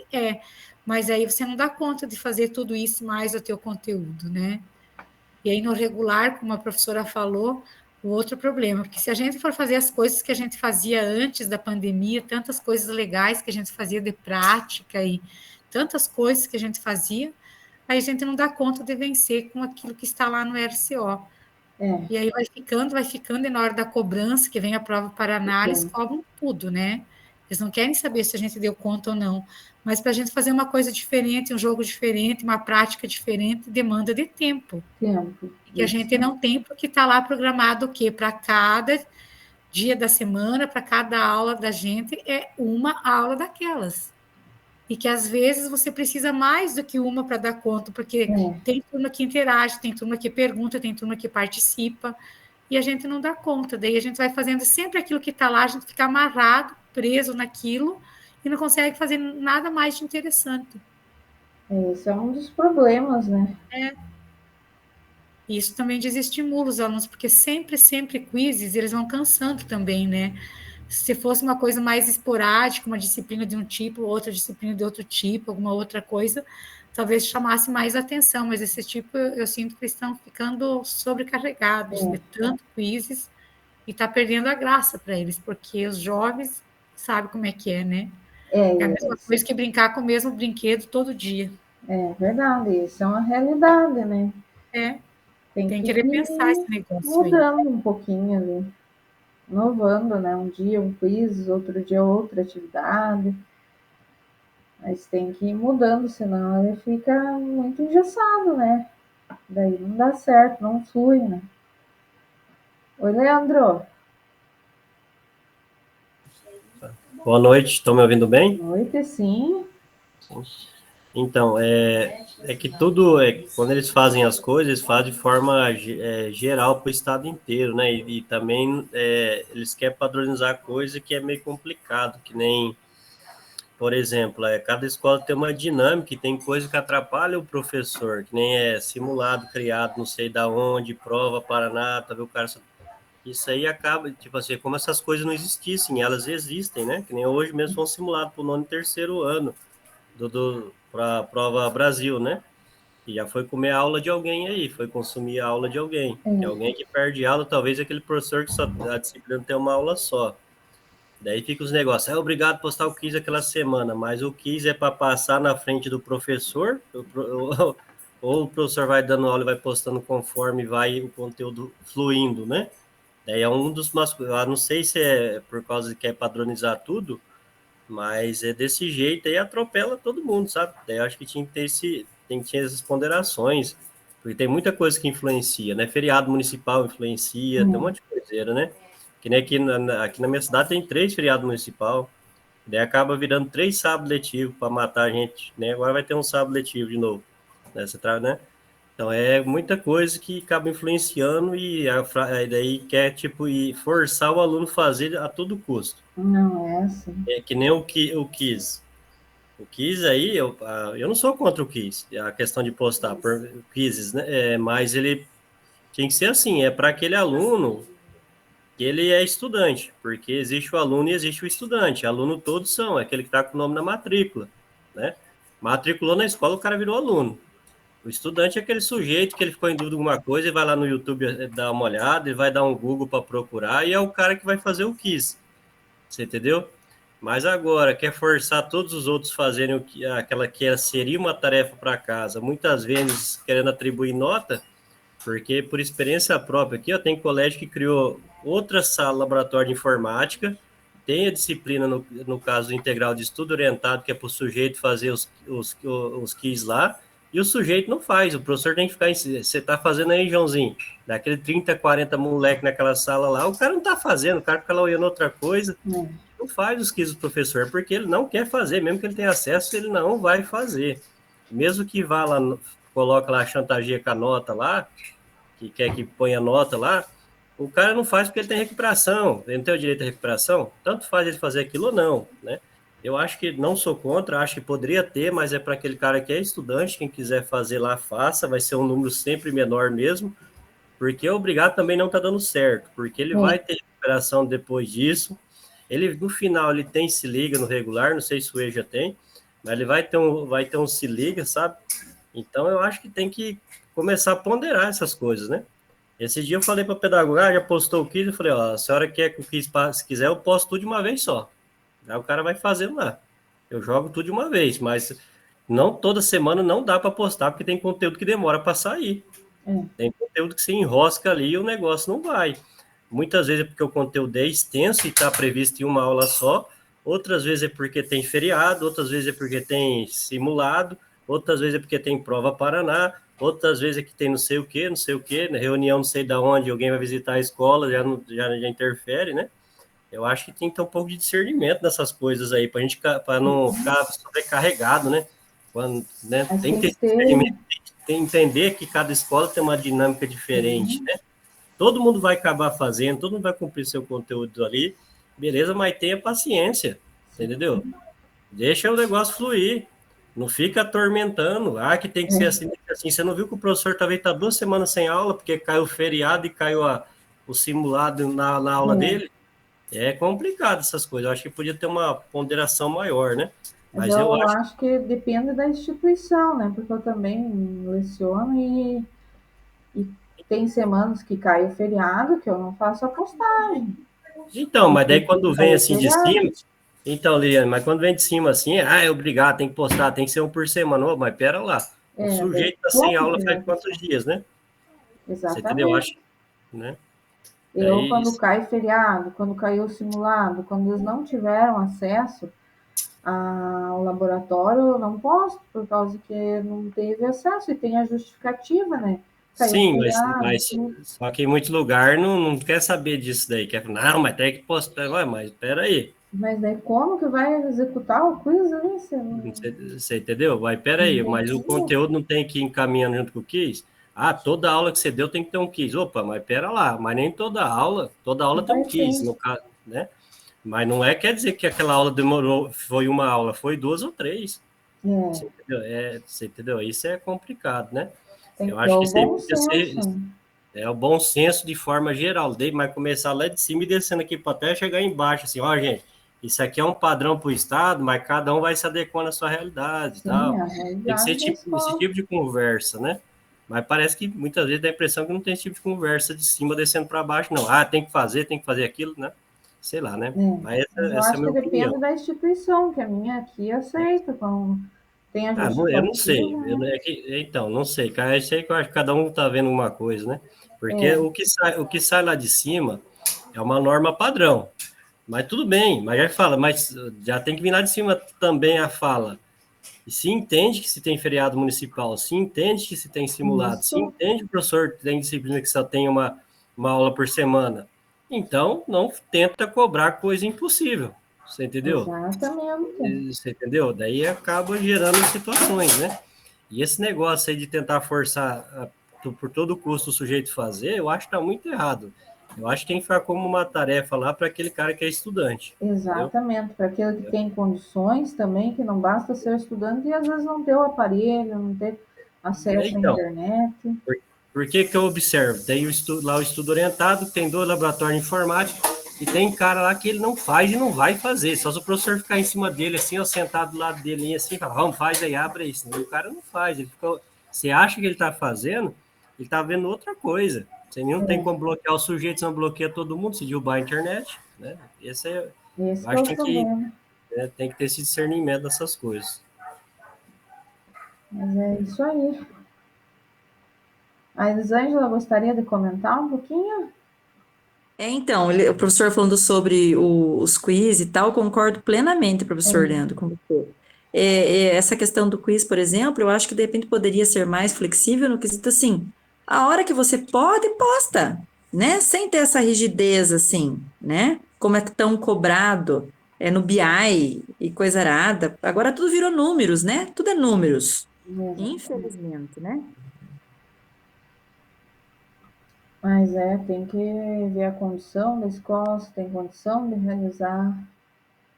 S4: mas aí você não dá conta de fazer tudo isso mais o teu conteúdo, né? E aí, no regular, como a professora falou, o outro problema, porque se a gente for fazer as coisas que a gente fazia antes da pandemia, tantas coisas legais que a gente fazia de prática e tantas coisas que a gente fazia, aí a gente não dá conta de vencer com aquilo que está lá no RCO.
S1: É,
S4: E aí vai ficando, e na hora da cobrança, que vem a prova para análise,
S1: é,
S4: cobram tudo, né? Eles não querem saber se a gente deu conta ou não. Mas para a gente fazer uma coisa diferente, um jogo diferente, uma prática diferente, demanda de tempo.
S1: tempo.
S4: E que a
S1: Isso.
S4: gente não tem, porque está lá programado o quê? Para cada dia da semana, para cada aula da gente, é uma aula daquelas. E que às vezes você precisa mais do que uma para dar conta, porque
S1: É,
S4: tem turma que interage, tem turma que pergunta, tem turma que participa, e a gente não dá conta. Daí a gente vai fazendo sempre aquilo que está lá, a gente fica amarrado, preso naquilo, e não consegue fazer nada mais de interessante.
S1: esse é um dos problemas, né?
S4: E isso também desestimula os alunos, porque sempre quizzes, eles vão cansando também, né? Se fosse uma coisa mais esporádica, uma disciplina de um tipo, outra disciplina de outro tipo, alguma outra coisa, talvez chamasse mais atenção, mas esse tipo eu sinto que eles estão ficando sobrecarregados de tanto quizzes e está perdendo a graça para eles, porque os jovens sabem como é que é, né? É a mesma
S1: Esse,
S4: coisa que brincar com o mesmo brinquedo todo dia.
S1: é verdade, isso é uma realidade, né?
S4: É,
S1: Tem
S4: tem
S1: que
S4: que repensar esse
S1: ir
S4: negócio aí.
S1: mudando um pouquinho ali, inovando, né? Um dia um quiz, outro dia outra atividade, mas tem que ir mudando, senão ele fica muito engessado, né? Daí não dá certo, não flui, né? Oi, Leandro.
S7: Boa noite, estão me ouvindo bem?
S1: Noite, sim.
S7: Então, é que tudo, quando eles fazem as coisas, eles fazem de forma geral para o estado inteiro, né? E também eles querem padronizar coisa que é meio complicado, que nem, por exemplo, cada escola tem uma dinâmica e tem coisa que atrapalha o professor, que nem simulado, criado, não sei da onde, prova, Paraná, tá vendo o cara... Isso aí acaba, tipo assim, como essas coisas não existissem, elas existem, né? Que nem hoje mesmo foi um simulado para o nono e terceiro ano para a prova Brasil, né? E já foi comer a aula de alguém aí, foi consumir a aula de alguém. Que alguém que perde aula, talvez aquele professor que só a disciplina tem uma aula só. Daí fica os negócios, é obrigado a postar o quiz aquela semana, mas o quiz é para passar na frente do professor, ou o professor vai dando aula e vai postando conforme vai o conteúdo fluindo, né? Daí é um dos... Eu não sei se é por causa de que quer padronizar tudo, mas é desse jeito aí, atropela todo mundo, sabe? Daí eu acho que tem que ter essas ponderações, porque tem muita coisa que influencia, né? Feriado municipal influencia, tem um monte de coiseira, né? Que nem aqui na minha cidade tem 3 feriados municipal, daí acaba virando 3 sábados letivos para matar a gente, né? Agora vai ter um sábado letivo de novo, né? Né? Então é muita coisa que acaba influenciando e daí quer tipo e forçar o aluno a fazer a todo custo.
S1: Não é assim.
S7: É que nem o quiz. O quiz aí, eu não sou contra o quiz, a questão de postar por quizzes, né? Mas ele tinha que ser assim, para aquele aluno que ele é estudante, porque existe o aluno e existe o estudante. Aluno todos são, é aquele que está com o nome na matrícula, né? Matriculou na escola, o cara virou aluno. O estudante é aquele sujeito que ele ficou em dúvida de alguma coisa e vai lá no YouTube dar uma olhada, ele vai dar um Google para procurar e é o cara que vai fazer o quiz. Você entendeu? Mas agora, quer forçar todos os outros fazerem aquela que seria uma tarefa para casa, muitas vezes querendo atribuir nota, porque por experiência própria aqui, tem colégio que criou outra sala laboratório de informática, tem a disciplina, no caso integral de estudo orientado, que é para o sujeito fazer os quiz lá, e o sujeito não faz, o professor tem que ficar, você está fazendo aí, Joãozinho, daquele 30, 40 moleque naquela sala lá, o cara não está fazendo, o cara fica lá olhando outra coisa, não faz os quiz do professor, porque ele não quer fazer, mesmo que ele tenha acesso, ele não vai fazer. Mesmo que vá lá, coloca lá, chantageia com a nota lá, que quer que ponha nota lá, o cara não faz porque ele tem recuperação, ele não tem o direito à recuperação, tanto faz ele fazer aquilo ou não, né? Eu acho que não sou contra, acho que poderia ter, mas é para aquele cara que é estudante, quem quiser fazer lá, faça, vai ser um número sempre menor mesmo, porque obrigado também não está dando certo, porque ele vai ter recuperação depois disso, ele no final ele tem se liga no regular, não sei se o E já tem, mas ele vai ter um se liga, sabe? Então eu acho que tem que começar a ponderar essas coisas, né? Esse dia eu falei para a pedagoga, já postou o quiz, eu falei, ó, a senhora quer que o quiz, se quiser, eu posto tudo de uma vez só. Aí o cara vai fazendo lá. Eu jogo tudo de uma vez, mas não toda semana não dá para postar, porque tem conteúdo que demora para sair. Tem conteúdo que se enrosca ali e o negócio não vai. Muitas vezes é porque o conteúdo é extenso e está previsto em uma aula só, outras vezes é porque tem feriado, outras vezes é porque tem simulado, outras vezes é porque tem prova Paraná, outras vezes é que tem não sei o que, reunião não sei da onde, alguém vai visitar a escola, já interfere, né? Eu acho que tem que ter um pouco de discernimento nessas coisas aí, para não ficar sobrecarregado, né? Né? Tem que ter discernimento, tem que entender que cada escola tem uma dinâmica diferente, né? Todo mundo vai acabar fazendo, todo mundo vai cumprir seu conteúdo ali, beleza, mas tenha paciência, entendeu? Deixa o negócio fluir, não fica atormentando, que tem que ser assim, tem que ser assim. Você não viu que o professor talvez está 2 semanas sem aula, porque caiu o feriado e caiu o simulado na aula dele? É complicado essas coisas, eu acho que podia ter uma ponderação maior, né?
S1: Mas eu acho que depende da instituição, né? Porque eu também leciono e tem semanas que cai o feriado que eu não faço a postagem.
S7: Então, mas daí quando vem assim de cima, então, Liliane, mas quando vem de cima assim, é obrigado, tem que postar, tem que ser um por semana. Ô, mas pera lá, o sujeito está sem aula faz quantos dias, né?
S1: Exatamente. Você
S7: entendeu? Acho, né?
S1: Quando cai feriado, quando caiu o simulado, quando eles não tiveram acesso ao laboratório, eu não posto, por causa que não teve acesso, e tem a justificativa, né?
S7: Sim,
S1: feriado,
S7: mas
S1: tudo.
S7: só que em muitos lugares não quer saber disso daí. Quer falar, não, mas tem que postar. Ué, mas peraí.
S1: Mas daí como que vai executar o quiz ali?
S7: Você entendeu? Vai, peraí, mas o
S1: Entendi.
S7: conteúdo não tem que ir encaminhando junto com o quiz? Ah, toda aula que você deu tem que ter um quiz. Opa, mas pera lá, mas nem toda aula tem um
S1: Vai
S7: quiz,
S1: ter.
S7: no caso, né? Mas não quer dizer que aquela aula demorou, foi uma aula, foi 2 ou 3.
S1: É,
S7: Você entendeu? Você entendeu? Isso é complicado, né?
S1: tem
S7: Eu
S1: que ter
S7: acho que
S1: o
S7: isso aí
S1: bom
S7: podia ser
S1: senso.
S7: o bom senso de forma geral, mas começar lá de cima e descendo aqui para até chegar embaixo, assim, ó, gente, isso aqui é um padrão para o Estado, mas cada um vai se adequando à sua realidade e
S1: Sim,
S7: tal.
S1: a
S7: Tem que ser
S1: realidade da
S7: esse
S1: escola.
S7: tipo de conversa, né? Mas parece que muitas vezes dá a impressão que não tem esse tipo de conversa de cima descendo para baixo, não. Ah, tem que fazer aquilo, né? Sei lá, né?
S1: É,
S7: Mas
S1: mas eu
S7: essa é a
S1: acho
S7: minha
S1: que
S7: opinião.
S1: depende da instituição, que a minha aqui aceita, quando tem a
S7: Ah, eu não sei.
S1: justificativa, né?
S7: Então, não sei. Cara, eu sei que eu acho que cada um está vendo uma coisa, né? Porque
S1: É,
S7: o que sai lá de cima é uma norma padrão. Mas tudo bem, mas já fala, mas já tem que vir lá de cima também a fala. E se entende que se tem feriado municipal, se entende que se tem simulado, se
S1: isso,
S7: entende que o professor tem disciplina que só tem uma aula por semana, então não tenta cobrar coisa impossível. Você entendeu?
S1: exatamente.
S7: Você entendeu? Daí acaba gerando situações, né? E esse negócio aí de tentar forçar por todo custo o sujeito fazer, eu acho que está muito errado. Eu acho que tem que ficar como uma tarefa lá para aquele cara que é estudante, entendeu?
S1: Exatamente, para aquele que tem condições também, que não basta ser estudante e às vezes não ter o aparelho, não ter acesso à
S7: Então,
S1: internet.
S7: por, por que que eu observo? Tem lá o estudo orientado, tem 2 laboratórios de informática, e tem cara lá que ele não faz e não vai fazer. Só se o professor ficar em cima dele, assim, ó, sentado do lado dele, assim, fala, vamos, faz aí, abre isso. E o cara não faz. Você acha que ele está fazendo, ele está vendo outra coisa. Você não tem como bloquear o sujeito, você não bloqueia todo mundo, se derrubar a internet, né?
S1: Esse
S7: Eu
S1: que é
S7: acho
S1: o
S7: que
S1: problema.
S7: tem que ter esse discernimento dessas coisas.
S1: Mas é isso aí. A Elisângela gostaria de comentar um pouquinho?
S8: Então, o professor falando sobre os quiz e tal, concordo plenamente, professor
S1: É,
S8: Leandro, com você. Essa questão do quiz, por exemplo, eu acho que de repente poderia ser mais flexível no quesito assim, a hora que você pode, posta, né? Sem ter essa rigidez assim, né? Como é tão cobrado no BI e coisa arada. Agora tudo virou números, né? Tudo é números,
S1: exatamente.
S8: infelizmente, né?
S1: Mas tem que ver a condição da escola, se tem condição de realizar,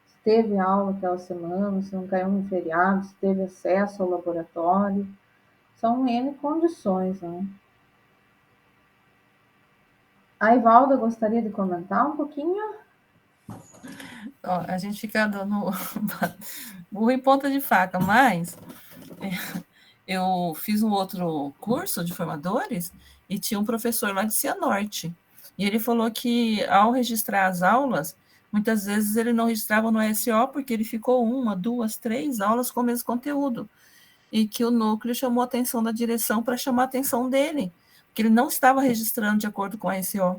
S1: se teve aula aquela semana, se não caiu no feriado, se teve acesso ao laboratório. São N condições, né? A Ivalda gostaria de comentar um pouquinho?
S5: Ó, a gente fica dando burro em ponta de faca, mas eu fiz um outro curso de formadores e tinha um professor lá de Cianorte. E ele falou que, ao registrar as aulas, muitas vezes ele não registrava no SO porque ele ficou 1, 2, 3 aulas com o mesmo conteúdo. E que o núcleo chamou a atenção da direção para chamar a atenção dele, porque ele não estava registrando de acordo com a SO.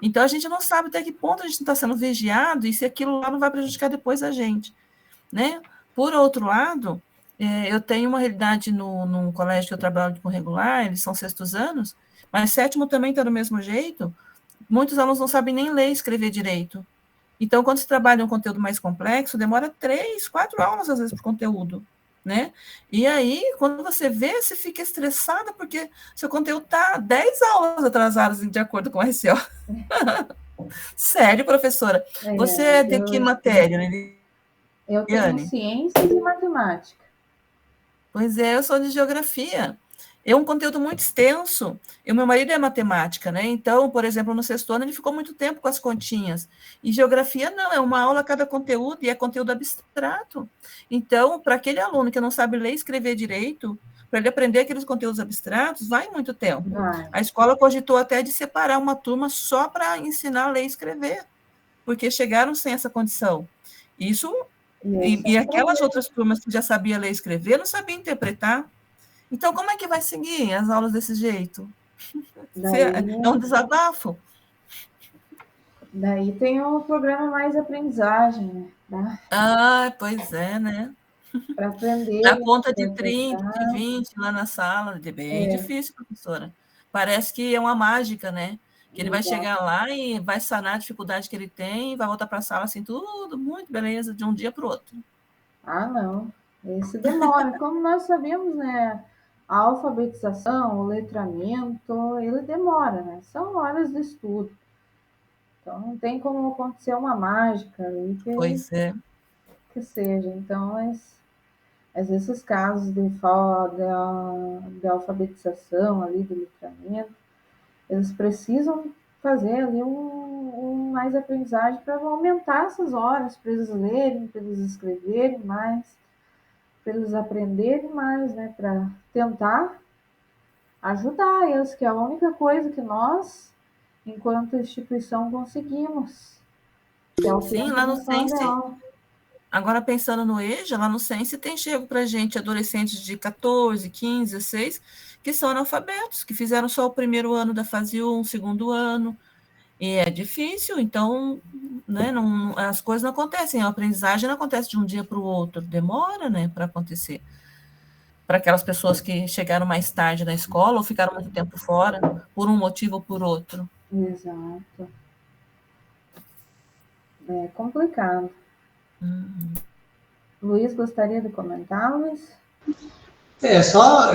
S5: Então, a gente não sabe até que ponto a gente está sendo vigiado e se aquilo lá não vai prejudicar depois a gente, né? Por outro lado, eu tenho uma realidade num colégio que eu trabalho com regular, eles são sextos anos, mas sétimo também está do mesmo jeito. Muitos alunos não sabem nem ler e escrever direito. Então, quando se trabalha um conteúdo mais complexo, demora 3, 4 aulas, às vezes, por conteúdo, né? E aí, quando você vê, você fica estressada, porque seu conteúdo está 10 aulas atrasadas, de acordo com a RCO. Sério, professora? Você é de que matéria,
S1: Eu tenho
S5: Liliane?
S1: ciências e matemática.
S5: Pois é, eu sou de geografia. É um conteúdo muito extenso. E o meu marido é matemática, né? Então, por exemplo, no sexto ano ele ficou muito tempo com as continhas. E geografia não, é uma aula a cada conteúdo e é conteúdo abstrato. Então, para aquele aluno que não sabe ler e escrever direito, para ele aprender aqueles conteúdos abstratos, vai muito tempo.
S1: Vai.
S5: A escola cogitou até de separar uma turma só para ensinar a ler e escrever, porque chegaram sem essa condição. Isso
S1: E esse é
S5: e
S1: um
S5: aquelas
S1: problema.
S5: outras turmas que já sabia ler e escrever não sabia interpretar. Então, como é que vai seguir as aulas desse jeito? É um
S1: Daí,
S5: desabafo.
S1: daí tem o programa Mais Aprendizagem, né?
S5: Ah, pois é, né?
S1: Para aprender
S5: Na
S1: a
S5: conta de 30, de
S1: interpretar.
S5: 20 lá na sala, é bem difícil, professora. parece que é uma mágica, né? Que ele vai
S1: Exato.
S5: chegar lá e vai sanar a dificuldade que ele tem, e vai voltar para a sala assim, tudo muito beleza, de um dia para o outro.
S1: Ah, não. Esse demora. Como nós sabemos, né? A alfabetização, o letramento, ele demora, né? São horas de estudo. Então, não tem como acontecer uma mágica aí
S5: Pois é.
S1: que seja. Então, mas esses casos de falta de alfabetização ali, do letramento, eles precisam fazer ali mais aprendizagem para aumentar essas horas, para eles lerem, para eles escreverem mais, para eles aprenderem mais, né? Para tentar ajudar eles, que é a única coisa que nós, enquanto instituição, conseguimos. Que é o
S5: Sim,
S1: tempo
S5: lá no
S1: na sala de
S5: Sense,
S1: aula.
S5: agora pensando no EJA, lá no Sense tem chego para gente adolescentes de 14, 15, 16, que são analfabetos, que fizeram só o primeiro ano da fase 1, segundo ano, e é difícil, então, né, as coisas não acontecem, a aprendizagem não acontece de um dia para o outro, demora, né, para acontecer. Para aquelas pessoas que chegaram mais tarde na escola ou ficaram muito tempo fora, por um motivo ou por outro.
S1: Exato. É complicado. Luiz, gostaria de comentar, Luiz?
S3: Só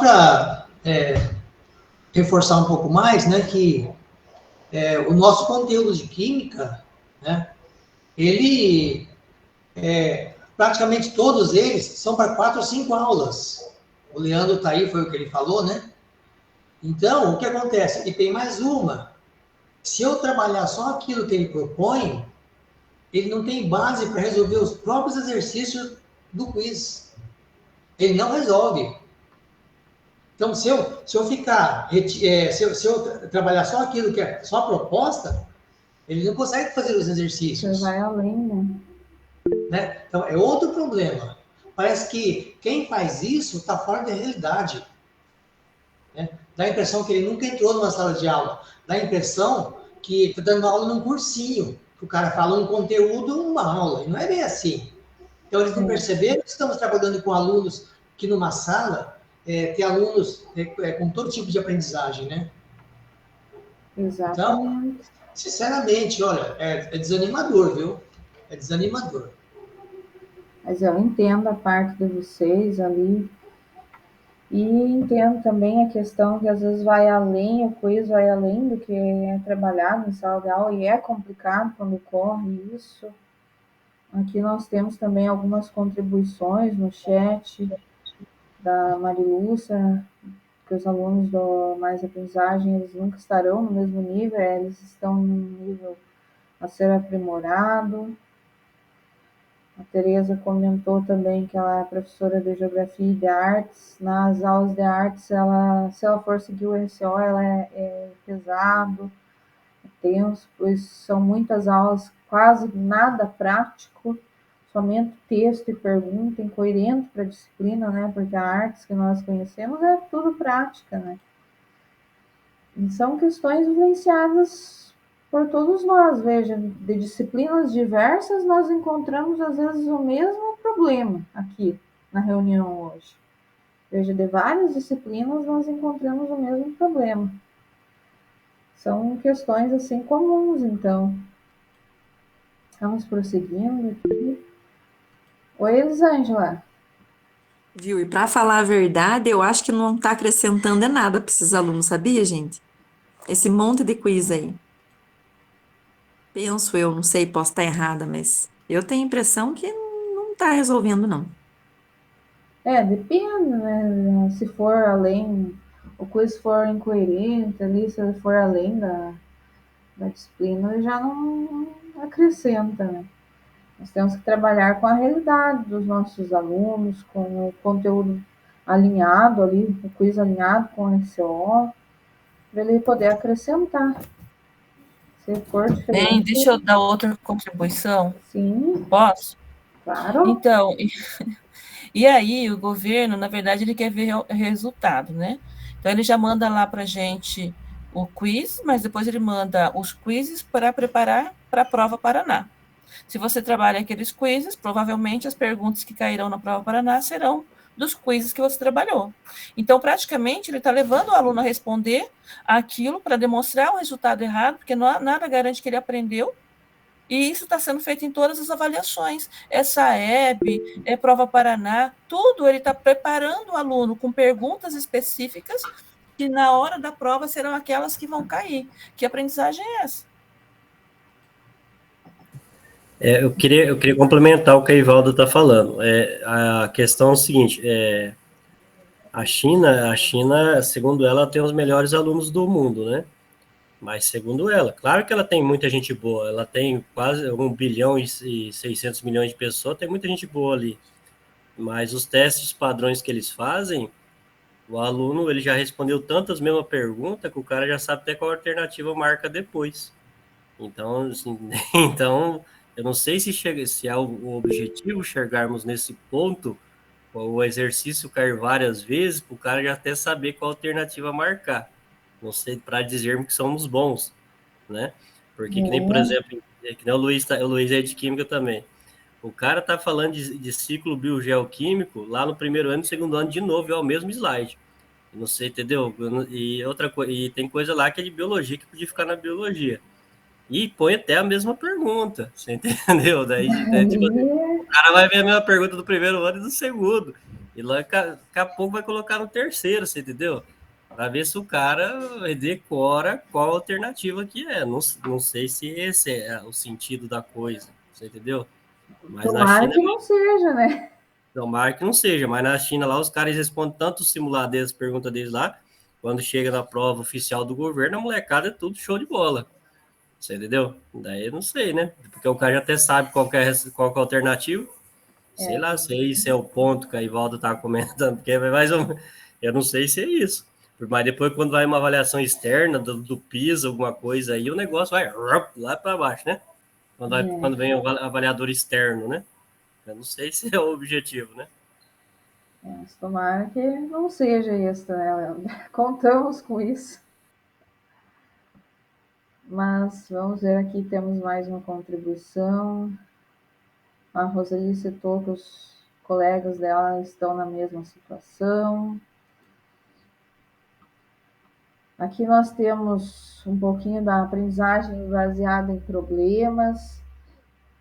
S3: para reforçar um pouco mais, né, que o nosso conteúdo de química, né, ele, praticamente todos eles são para 4 ou 5 aulas. O Leandro está aí, foi o que ele falou, né? Então, o que acontece? E tem mais uma. Se eu trabalhar só aquilo que ele propõe, ele não tem base para resolver os próprios exercícios do quiz. Ele não resolve. Então, se eu ficar, se eu trabalhar só aquilo que é só proposta, ele não consegue fazer os exercícios.
S1: Você vai além,
S3: né? Então, é outro problema. Parece que quem faz isso está fora da realidade. Né? Dá a impressão que ele nunca entrou numa sala de aula. Dá a impressão que está dando aula num cursinho. Que o cara fala um conteúdo, uma aula. E não é bem assim. Então, eles não perceberam que estamos trabalhando com alunos que numa sala tem alunos com todo tipo de aprendizagem, né?
S1: Exatamente.
S3: Então, sinceramente, olha, é desanimador, viu? É desanimador.
S1: Mas eu entendo a parte de vocês ali. E entendo também a questão que às vezes vai além, o quiz vai além do que é trabalhado em sala de aula, e é complicado quando ocorre isso. Aqui nós temos também algumas contribuições no chat da Marilúcia, que os alunos do Mais Aprendizagem, eles nunca estarão no mesmo nível, eles estão num nível a ser aprimorado. A Tereza comentou também que ela é professora de Geografia e de Artes. Nas aulas de Artes, se ela for seguir o RCO, ela é pesado, é tenso, pois são muitas aulas, quase nada prático, somente texto e pergunta, incoerente para a disciplina, né? Porque a artes que nós conhecemos é tudo prática, né? E são questões vivenciadas por todos nós. Veja, de disciplinas diversas, nós encontramos às vezes o mesmo problema aqui na reunião hoje. Veja, de várias disciplinas nós encontramos o mesmo problema. São questões assim comuns, então. Vamos prosseguindo aqui. Oi, Elisângela.
S8: Viu? E para falar a verdade, eu acho que não está acrescentando nada para esses alunos, sabia, gente? Esse monte de quiz aí. Penso eu, não sei, posso estar errada, mas eu tenho a impressão que não está resolvendo, não.
S1: Depende, né? Se for além, o quiz for incoerente ali, se ele for além da disciplina, ele já não acrescenta, né? Nós temos que trabalhar com a realidade dos nossos alunos, com o conteúdo alinhado ali, o quiz alinhado com o RCO, para ele poder acrescentar. Se for diferente...
S5: Deixa eu dar outra contribuição?
S1: Sim.
S5: Posso?
S1: Claro.
S5: Então, e aí o governo, na verdade, ele quer ver o resultado, né? Então, ele já manda lá para a gente o quiz, mas depois ele manda os quizzes para preparar para a prova Paraná. Se você trabalha aqueles quizzes, provavelmente as perguntas que cairão na prova Paraná serão dos quizzes que você trabalhou. Então, praticamente, ele está levando o aluno a responder aquilo para demonstrar um resultado errado, porque nada garante que ele aprendeu, e isso está sendo feito em todas as avaliações. Essa EB, Prova Paraná, tudo ele está preparando o aluno com perguntas específicas que na hora da prova serão aquelas que vão cair. Que aprendizagem é essa?
S7: Eu queria complementar o que a Ivalda está falando. A questão é o seguinte, a China, segundo ela, tem os melhores alunos do mundo, né? Mas segundo ela, claro que ela tem muita gente boa, ela tem quase 1 bilhão e 600 milhões de pessoas, tem muita gente boa ali. Mas os testes padrões que eles fazem, o aluno ele já respondeu tantas mesmas perguntas que o cara já sabe até qual alternativa marca depois. Então, assim, então eu não sei se é o objetivo chegarmos nesse ponto, o exercício cair várias vezes, para o cara já até saber qual alternativa marcar. Não sei, para dizermos que somos bons, né? Porque que nem, por exemplo, que nem o Luiz é de Química também. O cara tá falando de ciclo biogeoquímico lá no primeiro ano, no segundo ano de novo, é o mesmo slide. Não sei, entendeu? E outra coisa, e tem coisa lá que é de biologia que podia ficar na biologia. E põe até a mesma pergunta, você entendeu? Daí, tipo assim, o cara vai ver a mesma pergunta do primeiro ano e do segundo. E lá daqui a pouco vai colocar no terceiro, você entendeu? Para ver se o cara decora qual alternativa que é. Não sei se esse é o sentido da coisa, você entendeu? Mas na
S1: Tomara
S7: China,
S1: que não seja, né?
S7: tomara que não seja, mas na China lá os caras respondem tanto simulado deles, pergunta deles lá, quando chega na prova oficial do governo, a molecada é tudo show de bola. Você entendeu? Daí eu não sei, né? Porque o cara já até sabe qual que é a alternativa. Sei lá, sei se é o ponto que a Ivaldo tá comentando, porque é mais ou eu não sei se é isso. Mas depois, quando vai uma avaliação externa do PISA, alguma coisa aí, o negócio vai lá para baixo, né? Quando vem o avaliador externo, né? Eu não sei se é o objetivo, né?
S1: Tomara que não seja isso, né? Contamos com isso. Mas vamos ver aqui, temos mais uma contribuição. A Roseli citou que os colegas dela estão na mesma situação. Aqui nós temos um pouquinho da aprendizagem baseada em problemas.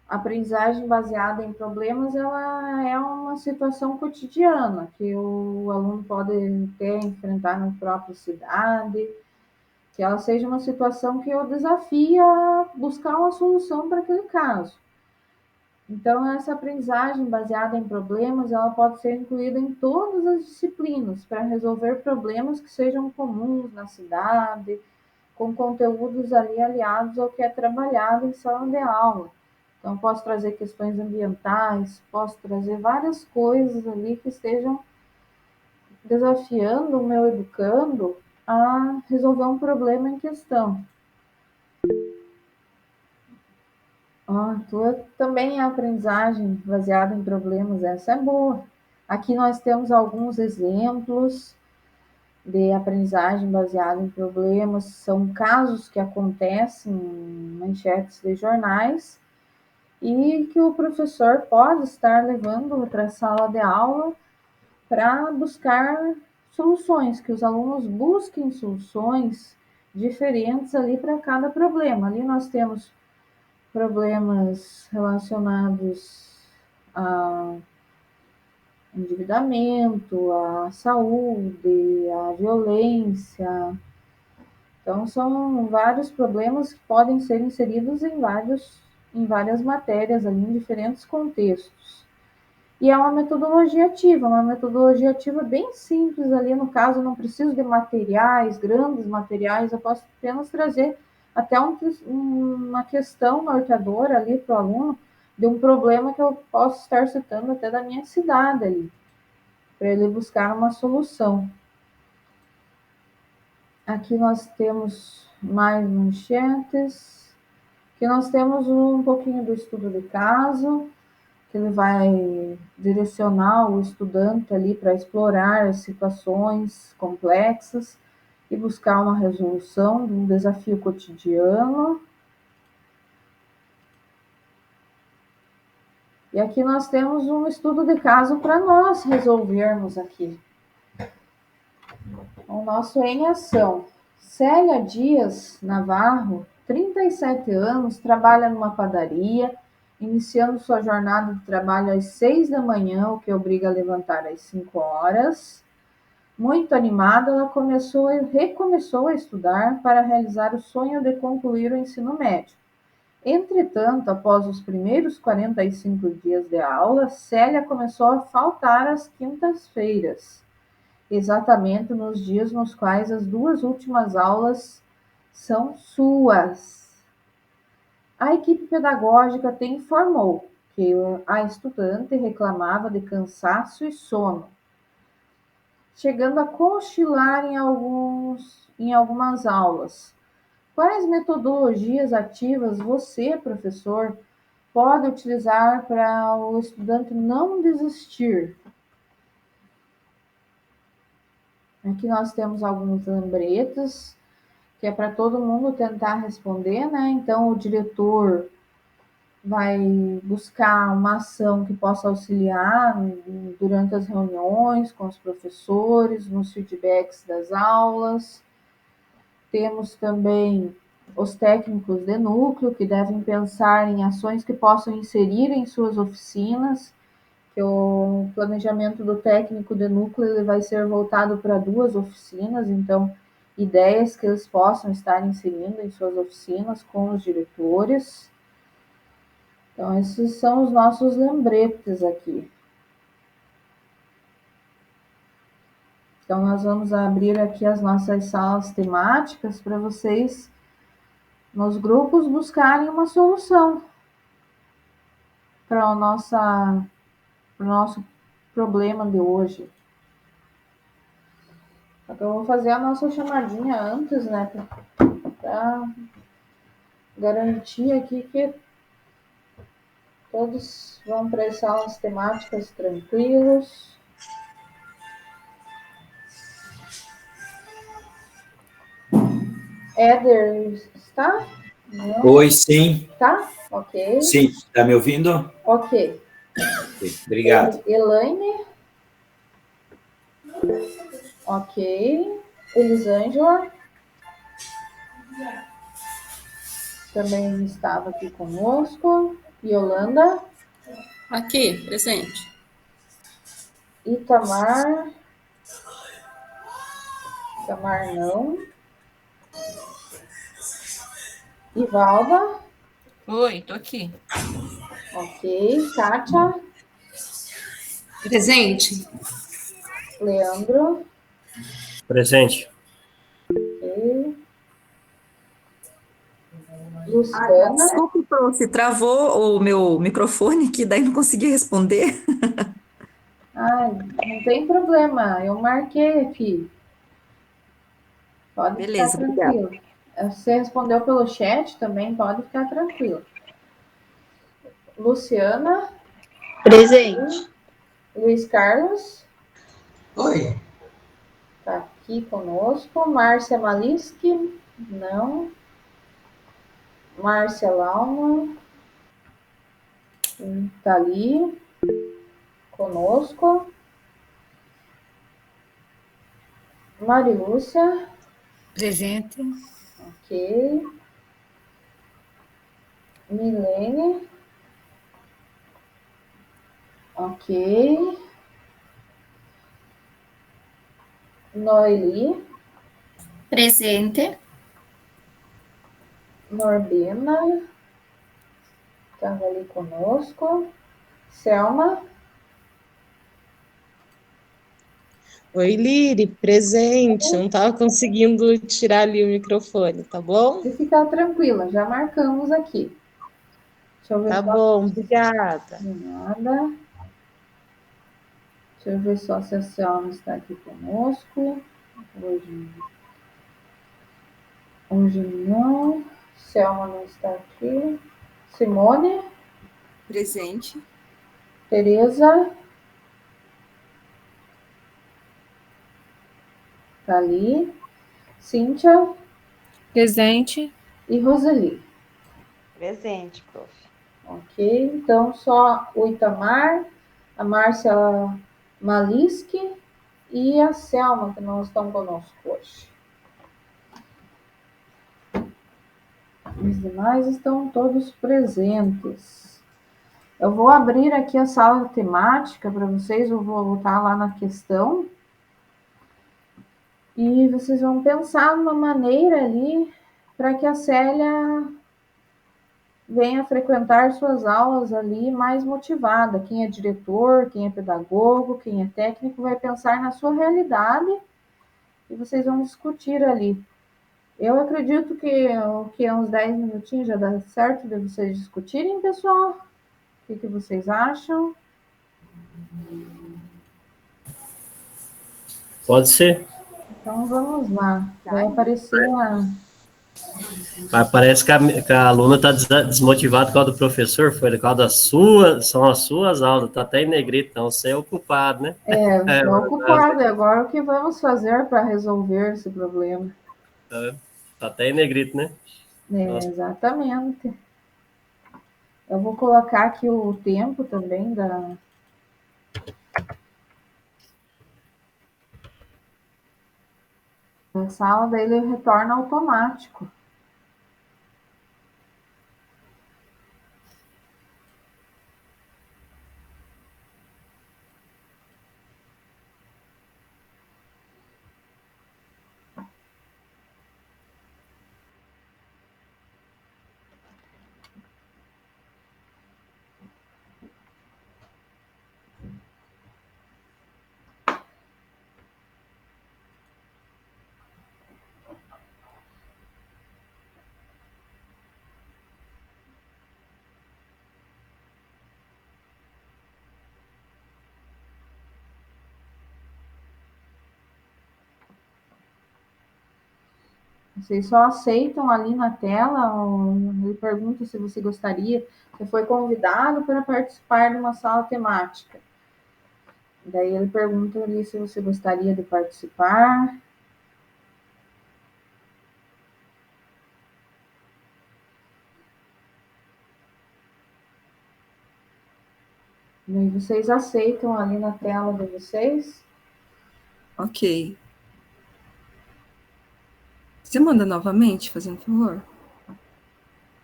S1: A aprendizagem baseada em problemas, ela é uma situação cotidiana que o aluno pode até enfrentar na própria cidade, que ela seja uma situação que o desafia a buscar uma solução para aquele caso. Então, essa aprendizagem baseada em problemas, ela pode ser incluída em todas as disciplinas para resolver problemas que sejam comuns na cidade, com conteúdos ali aliados ao que é trabalhado em sala de aula. Então, posso trazer questões ambientais, posso trazer várias coisas ali que estejam desafiando o meu educando a resolver um problema em questão. A tua também é aprendizagem baseada em problemas, essa é boa. Aqui nós temos alguns exemplos de aprendizagem baseada em problemas, são casos que acontecem em manchetes de jornais e que o professor pode estar levando para a sala de aula para buscar soluções, que os alunos busquem soluções diferentes ali para cada problema. Ali nós temos problemas relacionados a endividamento, à saúde, à violência. Então, são vários problemas que podem ser inseridos em várias matérias, ali, em diferentes contextos. E é uma metodologia ativa bem simples ali, no caso, eu não preciso de materiais, grandes materiais, eu posso apenas trazer até uma questão norteadora ali para o aluno, de um problema que eu posso estar citando até da minha cidade ali, para ele buscar uma solução. Aqui nós temos mais manchetes, que nós temos um pouquinho do estudo de caso, que ele vai direcionar o estudante ali para explorar as situações complexas e buscar uma resolução de um desafio cotidiano. E aqui nós temos um estudo de caso para nós resolvermos aqui. O nosso em ação. Célia Dias Navarro, 37 anos, trabalha numa padaria, iniciando sua jornada de trabalho às 6 da manhã, o que obriga a levantar às 5 horas. Muito animada, ela recomeçou a estudar para realizar o sonho de concluir o ensino médio. Entretanto, após os primeiros 45 dias de aula, Célia começou a faltar às quintas-feiras, exatamente nos dias nos quais as 2 últimas aulas são suas. A equipe pedagógica te informou que a estudante reclamava de cansaço e sono, chegando a cochilar em algumas aulas. Quais metodologias ativas você, professor, pode utilizar para o estudante não desistir? Aqui nós temos alguns lembretes, que é para todo mundo tentar responder, né? Então, o diretor vai buscar uma ação que possa auxiliar durante as reuniões com os professores, nos feedbacks das aulas. Temos também os técnicos de núcleo, que devem pensar em ações que possam inserir em suas oficinas, que o planejamento do técnico de núcleo ele vai ser voltado para 2 oficinas, então, ideias que eles possam estar inserindo em suas oficinas com os diretores. Então, esses são os nossos lembretes aqui. Então, nós vamos abrir aqui as nossas salas temáticas para vocês, nos grupos, buscarem uma solução para o nosso problema de hoje. Então, eu vou fazer a nossa chamadinha antes, né, para garantir aqui que todos vão para as salas temáticas tranquilos. Éder, está? Não?
S9: Oi, sim.
S1: Tá? Ok.
S9: Sim, está me ouvindo?
S1: Ok.
S9: Obrigado.
S1: Elaine? Ok. Elisângela? Também estava aqui conosco. Yolanda?
S10: Aqui, presente.
S1: Itamar? Itamar não. Ivalda?
S5: Oi, tô aqui.
S1: Ok. Kátia?
S10: Presente.
S1: Leandro?
S7: Presente.
S1: Ok. Luciana?
S8: Desculpe, prof, travou o meu microfone, que daí não consegui responder.
S1: Ai, não tem problema, eu marquei aqui. Pode
S8: Beleza,
S1: ficar
S8: obrigada.
S1: tranquilo. Você respondeu pelo chat também, pode ficar tranquilo. Luciana?
S6: Presente.
S1: Luiz Carlos?
S3: Oi.
S1: Está aqui conosco. Márcia Maliski? Não. Márcia Lauma? Está ali conosco. Marilúcia?
S4: Presente.
S1: Ok. Milene? Ok. Noeli?
S10: Presente.
S1: Norbina? Estava ali conosco. Selma?
S6: Oi, Liri, presente. Não estava conseguindo tirar ali o microfone, tá bom?
S1: Se ficar tranquila, já marcamos aqui. Deixa eu ver
S6: Tá
S1: só.
S6: bom, obrigada.
S1: De nada. Deixa eu ver só se a Selma está aqui conosco. Hoje não. Selma não está aqui. Simone?
S10: Presente.
S1: Tereza? Está ali. Cíntia?
S11: Presente.
S1: E Roseli?
S12: Presente, prof.
S1: Ok, então só o Itamar, a Márcia Maliski e a Selma, que não estão conosco hoje. Os demais estão todos presentes. Eu vou abrir aqui a sala temática para vocês, eu vou voltar lá na questão. E vocês vão pensar numa maneira ali para que a Célia venha frequentar suas aulas ali mais motivada. Quem é diretor, quem é pedagogo, quem é técnico, vai pensar na sua realidade e vocês vão discutir ali. Eu acredito que uns 10 minutinhos já dá certo de vocês discutirem, pessoal. O que vocês acham?
S7: Pode ser.
S1: Então vamos lá. Vai aparecer a...
S7: Parece que a aluna está desmotivada por causa do professor, foi por causa são as suas aulas, está até em negrito, então você é o culpado, né?
S1: Estou ocupada. Agora o que vamos fazer para resolver esse problema?
S7: Está até em negrito, né?
S1: Exatamente. Eu vou colocar aqui o tempo também da sala, daí ele retorna automático. Vocês só aceitam ali na tela, ele pergunta se você gostaria, você foi convidado para participar de uma sala temática. Daí ele pergunta ali se você gostaria de participar. E vocês aceitam ali na tela de vocês.
S10: Ok. Você manda novamente, fazendo favor?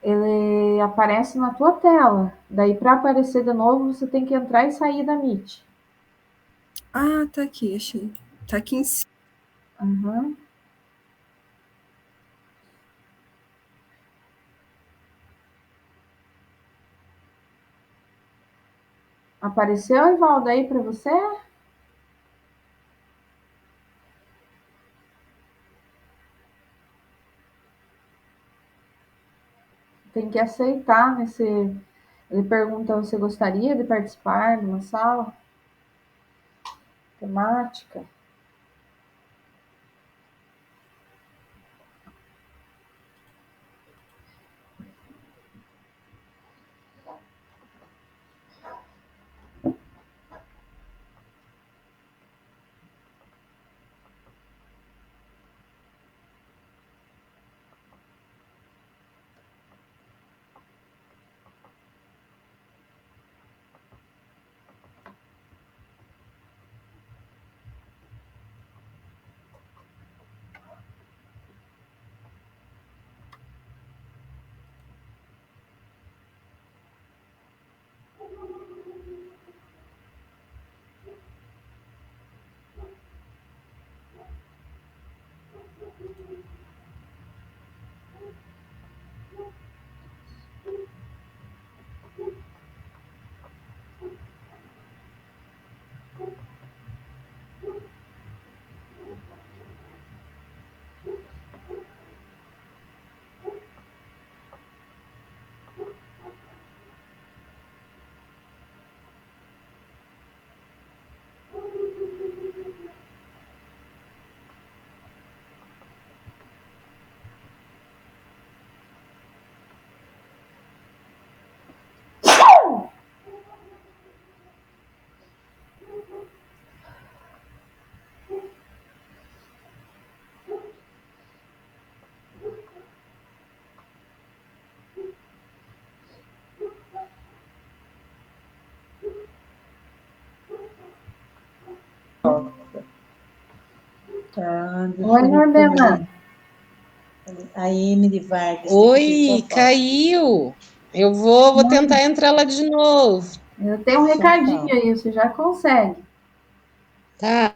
S1: Ele aparece na tua tela. Daí, para aparecer de novo, você tem que entrar e sair da Meet.
S10: Ah, tá aqui, achei. Tá aqui em cima.
S1: Uhum. Apareceu, Evaldo, aí para você? Tem que aceitar nesse... Ele pergunta, você gostaria de participar de uma sala temática?
S11: Tá, deixa
S1: Oi,
S11: eu
S1: Norbela.
S11: responder. A Emily Vargas. Tá
S6: Oi,
S11: pedindo sua foto.
S6: caiu. Eu vou tentar entrar lá de novo.
S1: Eu tenho um
S11: Então
S1: recadinho
S11: fala.
S1: aí, você já consegue.
S6: Tá.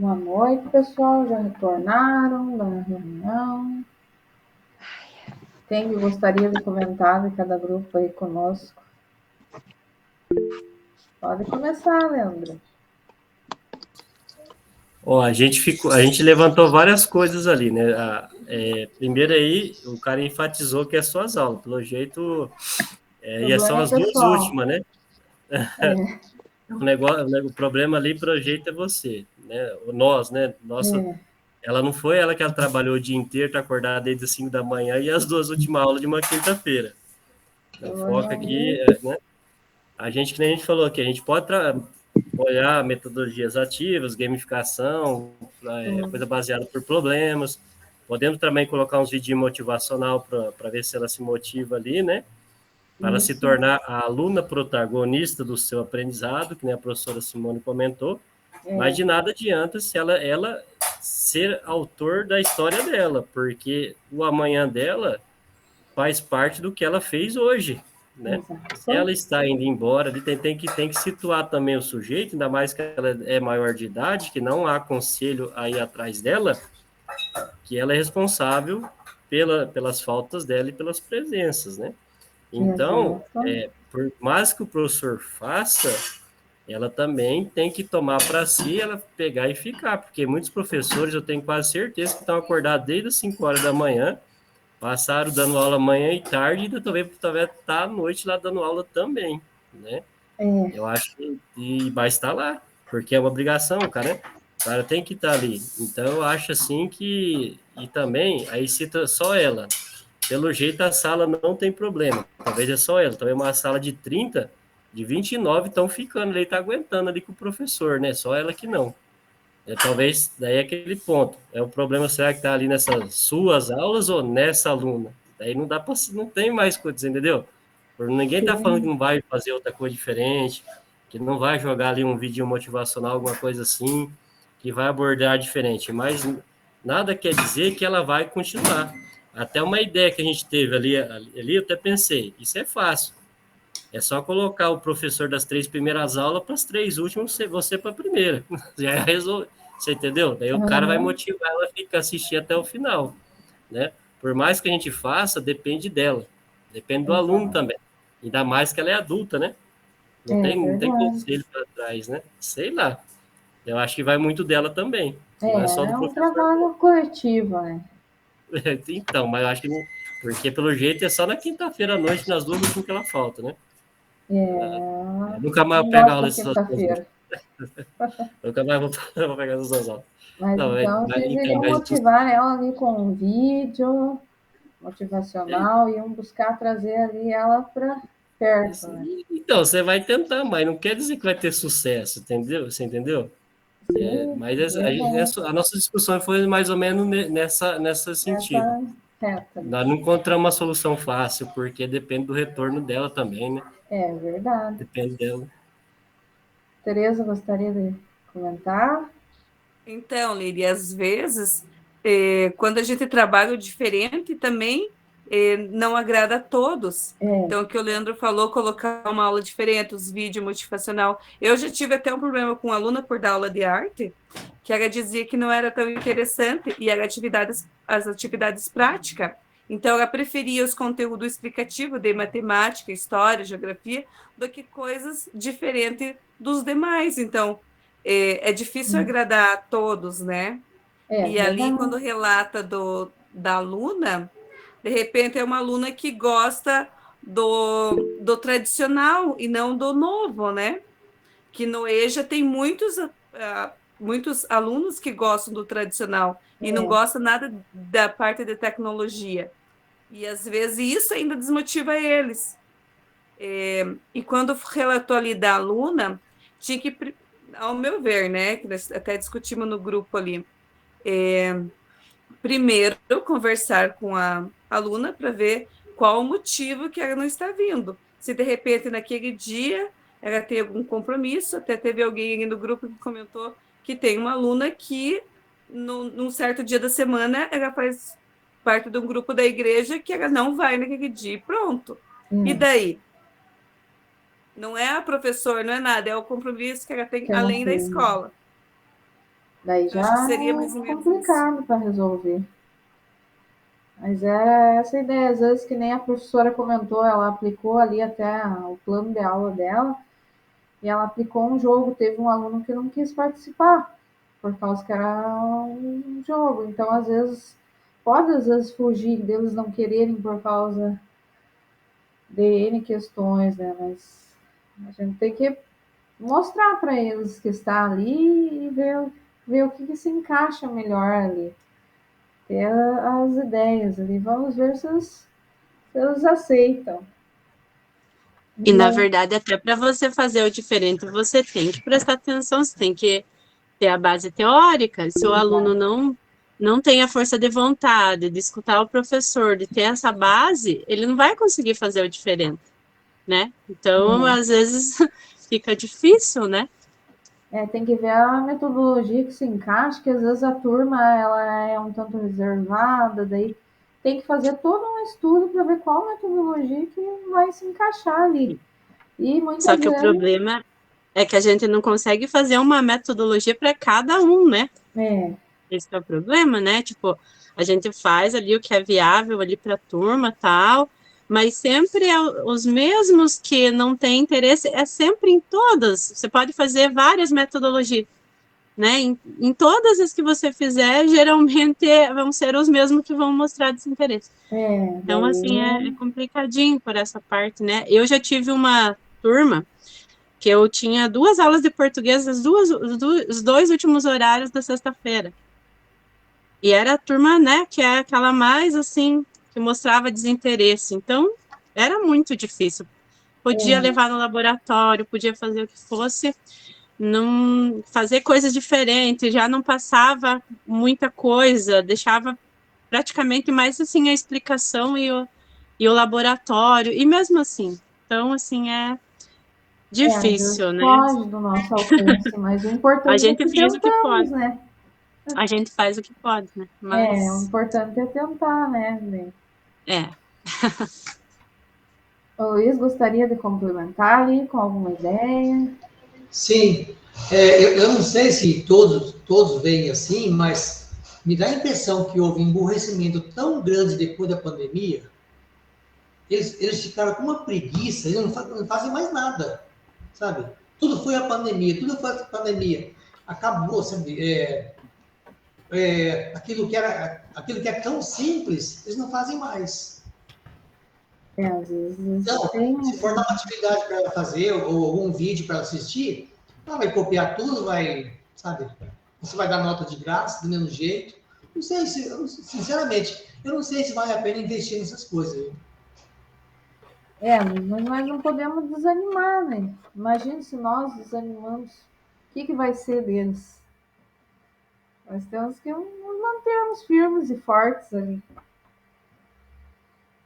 S1: Boa noite, pessoal. Já retornaram da reunião? Quem que gostaria de comentar de cada grupo aí conosco? Pode começar, Leandro.
S7: Ó, a gente levantou várias coisas ali, né? Primeiro aí, o cara enfatizou que é só as aulas, pelo jeito, e são
S1: Problema
S7: as duas
S1: pessoal.
S7: últimas, né? O problema ali, pro jeito é você, né? Nós, né? Nossa, ela não foi ela que ela trabalhou o dia inteiro, tá acordada desde as 5 da manhã e as duas últimas aulas de uma quinta-feira. Então, foca aqui, né? A gente, que nem a gente falou aqui, a gente pode olhar metodologias ativas, gamificação, coisa baseada por problemas. Podemos também colocar uns vídeos motivacional para ver se ela se motiva ali, né? Para ela se tornar a aluna protagonista do seu aprendizado, que nem a professora Simone comentou. Mas de nada adianta se ela ser autor da história dela, porque o amanhã dela faz parte do que ela fez hoje, né? Se ela está indo embora, tem que situar também o sujeito, ainda mais que ela é maior de idade, que não há conselho aí atrás dela, que ela é responsável pelas faltas dela e pelas presenças, né? Então, por mais que o professor faça, ela também tem que tomar para si, ela pegar e ficar, porque muitos professores, eu tenho quase certeza que estão acordados desde as 5 horas da manhã, passaram dando aula manhã e tarde, e talvez tá à noite lá dando aula também, né? Eu acho que vai estar lá, porque é uma obrigação, cara, né? O cara tem que estar ali. Então, eu acho assim que... E também, aí cita só ela. Pelo jeito, a sala não tem problema. Talvez é só ela. Talvez uma sala de 30, de 29 estão ficando ali, tá aguentando ali com o professor, né? Só ela que não. Talvez, daí é aquele ponto. É o problema, será que está ali nessas suas aulas ou nessa aluna? Daí não dá para, não tem mais coisa, entendeu? Ninguém está falando que não vai fazer outra coisa diferente, que não vai jogar ali um vídeo motivacional, alguma coisa assim, que vai abordar diferente, mas nada quer dizer que ela vai continuar. Até uma ideia que a gente teve ali eu até pensei, isso é fácil. É só colocar o professor das 3 primeiras aulas para as 3 últimas, você para a primeira. Já resolve. Você entendeu? Daí o cara vai motivar ela a ficar assistir até o final, né? Por mais que a gente faça, depende dela. Depende do aluno também. Ainda mais que ela é adulta, né? Não tem conselho para trás, né? Sei lá. Eu acho que vai muito dela também. Não é só do professor.
S1: É um trabalho coletivo, né?
S7: Então, mas eu acho que não... Porque, pelo jeito, é só na quinta-feira à noite, nas duas últimas que ela falta, né? Nunca mais vou pegar aula dessas
S1: quinta-feira.
S7: Nunca mais vou pegar essas aulas.
S1: Mas
S7: não,
S1: então, vocês iriam motivar ela ali com um vídeo motivacional e iam buscar trazer ali ela para perto, né?
S7: Então, você vai tentar, mas não quer dizer que vai ter sucesso, entendeu? Você entendeu? Mas a nossa discussão foi mais ou menos nessa sentido. Nós não encontramos uma solução fácil, porque depende do retorno dela também, né?
S1: É verdade.
S7: Depende dela.
S1: Tereza, gostaria de comentar?
S12: Então, Lili, às vezes, quando a gente trabalha diferente também, não agrada a todos. Então, o que o Leandro falou, colocar uma aula diferente, os vídeos motivacional. Eu já tive até um problema com uma aluna por dar aula de arte, que ela dizia que não era tão interessante, e eram as atividades práticas. Então, ela preferia os conteúdos explicativos de matemática, história, geografia, do que coisas diferentes dos demais. Então, é difícil agradar a todos, né? E ali, quando relata da aluna, de repente é uma aluna que gosta do tradicional e não do novo, né? Que no EJA tem muitos alunos que gostam do tradicional e não gostam nada da parte de tecnologia. E, às vezes, isso ainda desmotiva eles. E quando relatou ali da aluna, tinha que, ao meu ver, né, que nós até discutimos no grupo ali, primeiro conversar com a aluna para ver qual o motivo que ela não está vindo. Se, de repente, naquele dia ela tem algum compromisso, até teve alguém ali no grupo que comentou que tem uma aluna que, num certo dia da semana, ela faz parte de um grupo da igreja que ela não vai naquele dia, pronto. E daí? Não é a professora, não é nada, é o compromisso que ela tem além da escola.
S1: Daí
S12: Eu acho que
S1: já
S12: seria
S1: é
S12: mais ou menos
S1: complicado para resolver. Mas é essa ideia, às vezes, que nem a professora comentou, ela aplicou ali até o plano de aula dela, e ela aplicou um jogo, teve um aluno que não quis participar, por causa que era um jogo. Então, às vezes, pode às vezes fugir deles não quererem por causa de N questões, né? Mas a gente tem que mostrar para eles que está ali e ver o que se encaixa melhor ali. Ter as ideias ali. Vamos ver se eles aceitam.
S13: E, na
S1: Mas,
S13: verdade, até para você fazer o diferente, você tem que prestar atenção, você tem que ter a base teórica. Se o aluno não tem a força de vontade de escutar o professor, de ter essa base, ele não vai conseguir fazer o diferente, né? Então, às vezes, fica difícil, né?
S1: tem que ver a metodologia que se encaixa, que às vezes a turma ela é um tanto reservada, daí tem que fazer todo um estudo para ver qual metodologia que vai se encaixar ali. E muitas
S13: Só que o
S1: vezes
S13: problema é que a gente não consegue fazer uma metodologia para cada um, né? Esse é o problema, né? Tipo, a gente faz ali o que é viável ali para a turma, tal, mas sempre é os mesmos que não têm interesse, é sempre em todas. Você pode fazer várias metodologias, né? Em todas as que você fizer, geralmente vão ser os mesmos que vão mostrar desinteresse. Então, assim, é complicadinho por essa parte, né? Eu já tive uma turma que eu tinha 2 aulas de português, os 2 últimos horários da sexta-feira. E era a turma, né, que é aquela mais, assim, que mostrava desinteresse. Então, era muito difícil. Podia levar no laboratório, podia fazer o que fosse, não fazer coisas diferentes, já não passava muita coisa, deixava praticamente mais, assim, a explicação e o laboratório, e mesmo assim. Então, assim, é difícil, né?
S1: foge do nosso alcance, mas o
S13: A
S1: importante é
S13: gente
S1: que
S13: fez o que
S1: tentamos,
S13: pode.
S1: né?
S13: A gente faz o que pode, né?
S1: O
S13: Mas,
S1: importante é tentar, né?
S13: é.
S1: O Luiz gostaria de complementar ali com alguma ideia?
S3: Sim, eu não sei se todos veem assim, mas me dá a impressão que houve um emburrecimento tão grande depois da pandemia, eles ficaram com uma preguiça, eles não fazem mais nada, sabe? Tudo foi a pandemia, tudo foi a pandemia. Acabou, sabe? Aquilo que é tão simples, eles não fazem mais.
S1: Às vezes
S3: Então, se for dar uma atividade para ela fazer, ou algum vídeo para ela assistir, ela vai copiar tudo, sabe? Você vai dar nota de graça, do mesmo jeito. Não sei sinceramente, eu não sei se vale a pena investir nessas coisas. Viu?
S1: Mas nós não podemos desanimar, né? Imagina se nós desanimamos, o que vai ser deles? Nós temos que nos mantermos firmes e fortes ali.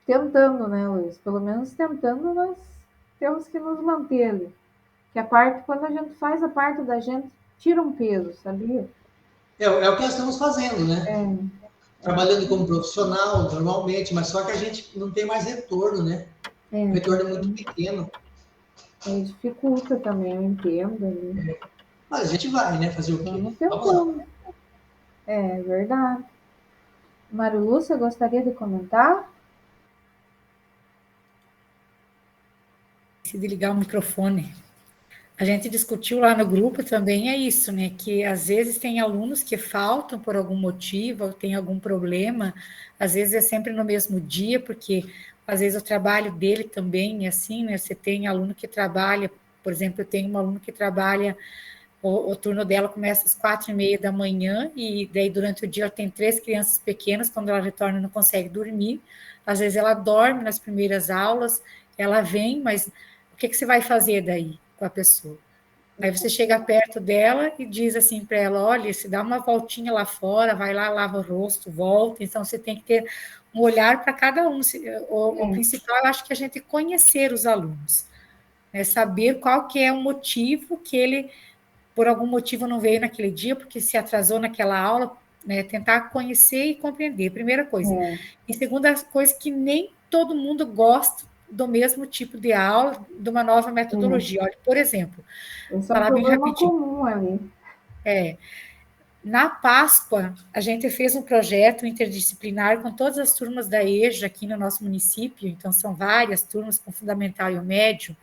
S1: Tentando, né, Luiz? Pelo menos tentando, nós temos que nos manter ali. Que quando a gente faz a parte da gente, tira um peso, sabia?
S3: É o que nós estamos fazendo, né? Trabalhando como profissional, normalmente, mas só que a gente não tem mais retorno, né? O retorno é muito pequeno.
S1: Dificulta também, eu entendo. Ali.
S3: Mas a gente vai, né? Fazer o quê?
S1: Vamos lá. É verdade. Mário Lúcia, gostaria de comentar?
S4: De ligar o microfone. A gente discutiu lá no grupo também, é isso, né? Que às vezes tem alunos que faltam por algum motivo, ou tem algum problema, às vezes é sempre no mesmo dia, porque às vezes o trabalho dele também é assim, né? Você tem aluno que trabalha, por exemplo, eu tenho um aluno que trabalha, o turno dela começa às 4:30 da manhã, e daí durante o dia ela tem 3 crianças pequenas, quando ela retorna não consegue dormir, às vezes ela dorme nas primeiras aulas, ela vem, mas o que você vai fazer daí com a pessoa? Aí você chega perto dela e diz assim para ela, olha, se dá uma voltinha lá fora, vai lá, lava o rosto, volta. Então, você tem que ter um olhar para cada um. O principal, eu acho que a gente conhecer os alunos, né? Saber qual que é o motivo que ele, por algum motivo, não veio naquele dia, porque se atrasou naquela aula, né? Tentar conhecer e compreender, primeira coisa. E segunda coisa, que nem todo mundo gosta do mesmo tipo de aula, de uma nova metodologia. Olha, por exemplo,
S1: esse é um problema comum ali.
S4: Na Páscoa, a gente fez um projeto interdisciplinar com todas as turmas da EJA aqui no nosso município, então são várias turmas com o fundamental e o médio,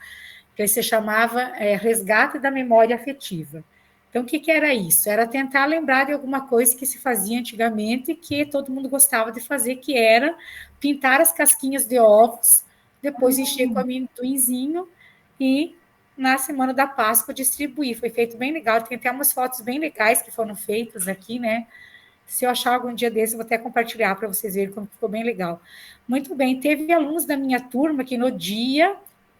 S4: que se chamava Resgate da Memória Afetiva. Então, o que era isso? Era tentar lembrar de alguma coisa que se fazia antigamente, que todo mundo gostava de fazer, que era pintar as casquinhas de ovos, depois encher com amendoinzinho e, na semana da Páscoa, distribuir. Foi feito bem legal, tem até umas fotos bem legais que foram feitas aqui, né? Se eu achar algum dia desse, eu vou até compartilhar para vocês verem como ficou bem legal. Muito bem, teve alunos da minha turma que no dia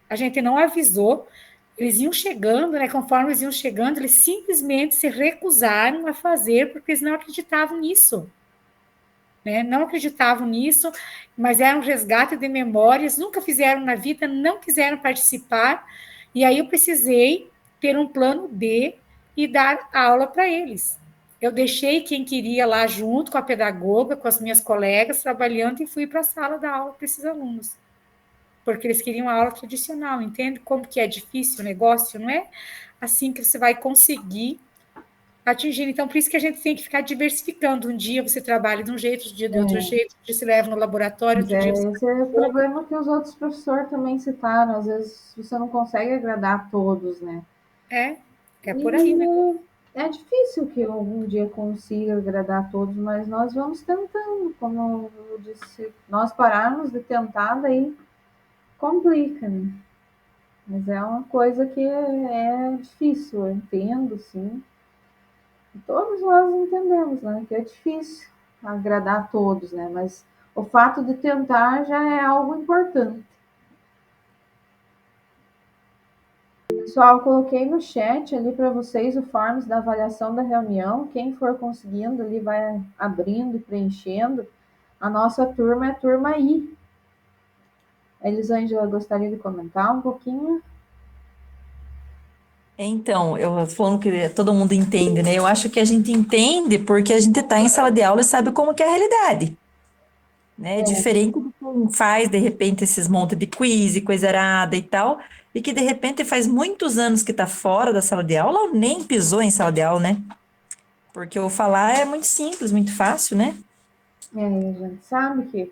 S4: a gente não avisou, eles iam chegando, né? Conforme eles iam chegando, eles simplesmente se recusaram a fazer porque eles não acreditavam nisso. Né? Não acreditavam nisso, mas era um resgate de memórias, nunca fizeram na vida, não quiseram participar, e aí eu precisei ter um plano B e dar aula para eles. Eu deixei quem queria lá junto com a pedagoga, com as minhas colegas, trabalhando, e fui para a sala dar aula para esses alunos. Porque eles queriam a aula tradicional, entende? Como que é difícil o negócio, não é assim que você vai conseguir atingir. Então, por isso que a gente tem que ficar diversificando. Um dia você trabalha de um jeito, outro dia de outro jeito, um dia você leva no laboratório, outro dia você...
S1: Esse é o problema que os outros professores também citaram. Às vezes você não consegue agradar a todos, né?
S4: É por aí, né?
S1: É difícil que eu algum dia consiga agradar a todos, mas nós vamos tentando. Como eu disse, nós pararmos de tentar, daí complica, né? Mas é uma coisa que é difícil, eu entendo, sim. E todos nós entendemos, né? Que é difícil agradar a todos, né? Mas o fato de tentar já é algo importante. Pessoal, eu coloquei no chat ali para vocês o forms da avaliação da reunião. Quem for conseguindo ali vai abrindo e preenchendo. A nossa turma é a turma I. A Elisângela gostaria de comentar um pouquinho?
S8: Então, eu falando que todo mundo entende, né? Eu acho que a gente entende porque a gente está em sala de aula e sabe como que é a realidade. Né? Diferente de quem faz, de repente, esses montes de quiz e coisa arada e tal, e que, de repente, faz muitos anos que está fora da sala de aula ou nem pisou em sala de aula, né? Porque o falar é muito simples, muito fácil, né?
S1: A gente sabe que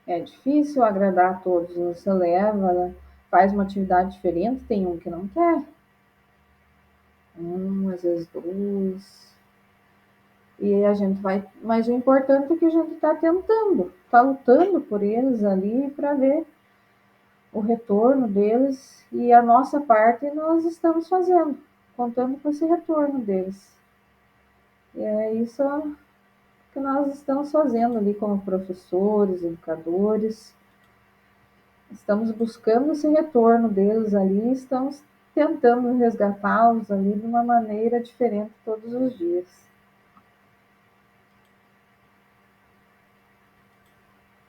S1: é difícil agradar a todos. Você leva, faz uma atividade diferente, tem um que não quer. Às vezes dois. E a gente vai... Mas o importante é que a gente está tentando, está lutando por eles ali para ver o retorno deles. E a nossa parte nós estamos fazendo, contando com esse retorno deles. E é isso que nós estamos fazendo ali como professores, educadores. Estamos buscando esse retorno deles ali, estamos tentando resgatá-los ali de uma maneira diferente todos os dias.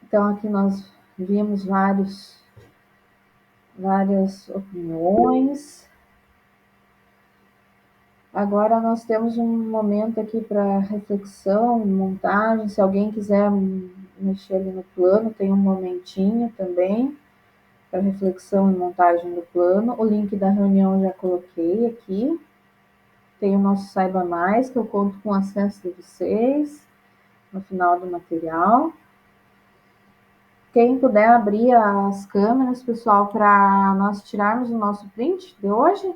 S1: Então, aqui nós vimos várias opiniões. Agora nós temos um momento aqui para reflexão, montagem. Se alguém quiser mexer ali no plano, tem um momentinho também para reflexão e montagem do plano. O link da reunião eu já coloquei aqui. Tem o nosso Saiba Mais, que eu conto com o acesso de vocês no final do material. Quem puder abrir as câmeras, pessoal, para nós tirarmos o nosso print de hoje.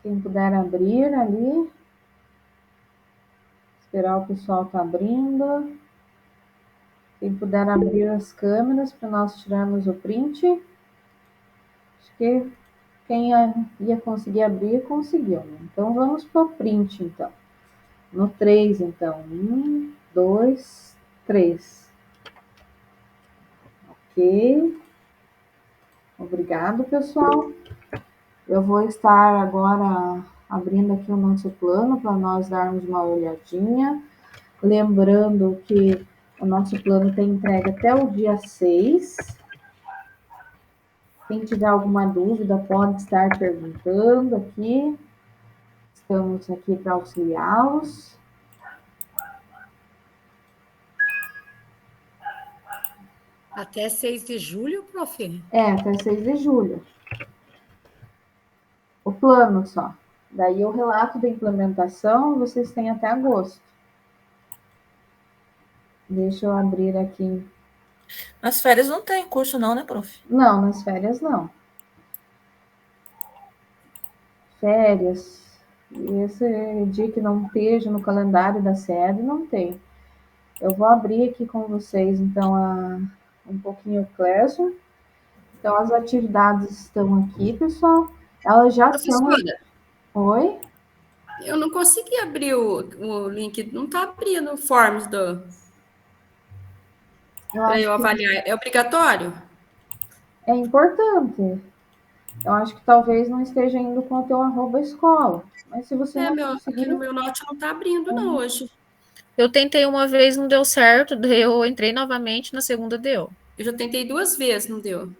S1: Quem puder abrir ali. Esperar o pessoal tá abrindo. Quem puder abrir as câmeras para nós tirarmos o print. Acho que quem ia conseguir abrir, conseguiu. Né? Então, vamos para o print, então. No 3, então. 1, 2, 3. Ok. Obrigado, pessoal. Eu vou estar agora abrindo aqui o nosso plano para nós darmos uma olhadinha. Lembrando que o nosso plano tem entrega até o dia 6. Quem tiver alguma dúvida pode estar perguntando aqui. Estamos aqui para auxiliá-los.
S4: Até 6 de julho, prof?
S1: Até 6 de julho. plano só. Daí o relato da implementação vocês têm até agosto. Deixa eu abrir aqui.
S5: Nas férias não tem curso não, né, prof?
S1: Não, nas férias não. Férias, esse dia que não esteja no calendário da sede, não tem. Eu vou abrir aqui com vocês, então, um pouquinho o Classroom. Então, as atividades estão aqui, pessoal. Elas já são... Oi?
S14: Eu não consegui abrir o link, não está abrindo o Forms para eu avaliar. É obrigatório?
S1: É importante. Eu acho que talvez não esteja indo com o teu @escola. Mas se você não conseguir...
S14: Aqui no meu Note não está abrindo, não, hoje.
S4: Eu tentei uma vez, não deu certo, daí eu entrei novamente, na segunda deu.
S14: Eu já tentei 2 vezes, não deu.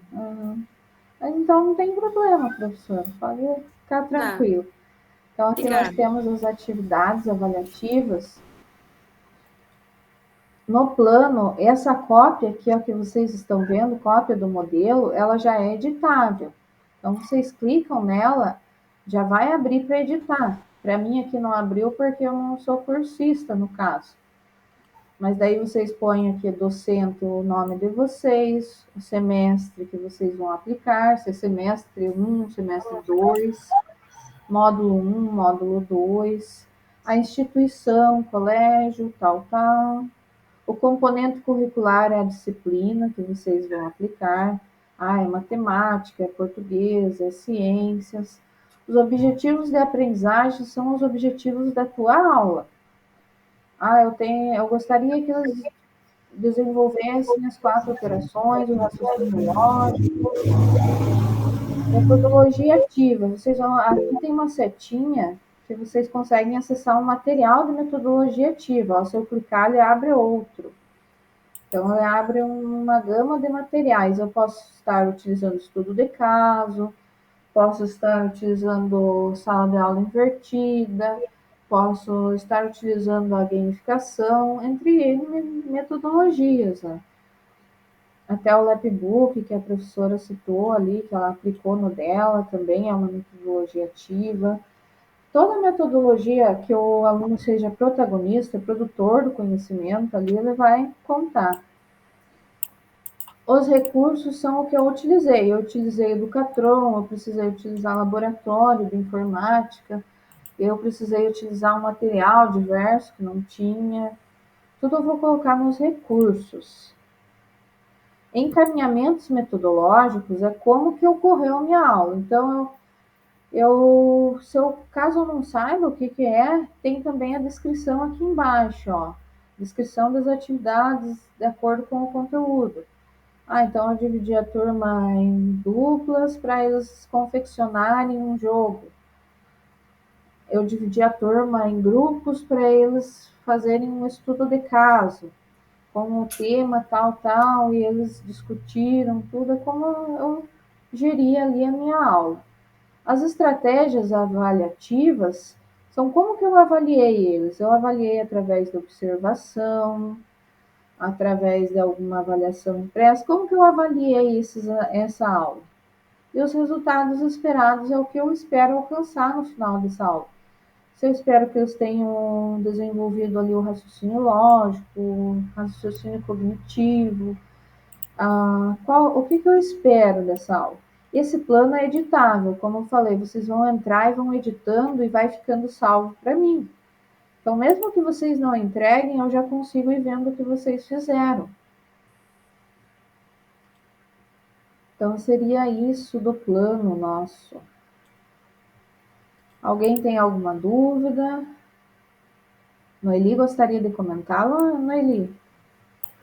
S1: Mas então não tem problema, professor. Pode ficar tranquilo. Então, aqui nós temos as atividades avaliativas. No plano, essa cópia aqui, ó, que vocês estão vendo, cópia do modelo, ela já é editável. Então, vocês clicam nela, já vai abrir para editar. Para mim aqui não abriu porque eu não sou cursista, no caso. Mas daí vocês põem aqui docente o nome de vocês, o semestre que vocês vão aplicar, se é semestre 1, semestre 2, módulo 1, módulo 2, a instituição, colégio, tal. O componente curricular é a disciplina que vocês vão aplicar. É matemática, é português, é ciências. Os objetivos de aprendizagem são os objetivos da tua aula. Eu gostaria que eles desenvolvessem as 4 operações, o raciocínio lógico, metodologia ativa. Aqui tem uma setinha que vocês conseguem acessar um material de metodologia ativa. Se eu clicar, ele abre outro. Então, ele abre uma gama de materiais. Eu posso estar utilizando estudo de caso, posso estar utilizando sala de aula invertida, posso estar utilizando a gamificação, entre eles metodologias, né? Até o Lapbook, que a professora citou ali, que ela aplicou no dela, também é uma metodologia ativa. Toda metodologia que o aluno seja protagonista, produtor do conhecimento, ali ele vai contar. Os recursos são o que eu utilizei. Eu utilizei Educatron, eu precisei utilizar laboratório de informática, eu precisei utilizar um material diverso que não tinha. Tudo eu vou colocar nos recursos. Encaminhamentos metodológicos é como que ocorreu a minha aula. Então, caso eu não saiba o que é, tem também a descrição aqui embaixo, ó. Descrição das atividades de acordo com o conteúdo. Então eu dividi a turma em duplas para eles confeccionarem um jogo. Eu dividi a turma em grupos para eles fazerem um estudo de caso, com o tema tal, e eles discutiram tudo, é como eu geri ali a minha aula. As estratégias avaliativas são como que eu avaliei eles. Eu avaliei através da observação, através de alguma avaliação impressa. Como que eu avaliei essa aula? E os resultados esperados é o que eu espero alcançar no final dessa aula. Se eu espero que eles tenham desenvolvido ali o raciocínio lógico, o raciocínio cognitivo, o que eu espero dessa aula? Esse plano é editável, como eu falei, vocês vão entrar e vão editando e vai ficando salvo para mim. Então, mesmo que vocês não entreguem, eu já consigo ir vendo o que vocês fizeram. Então, seria isso do plano nosso. Alguém tem alguma dúvida? Noeli, gostaria de comentá-la, Noeli?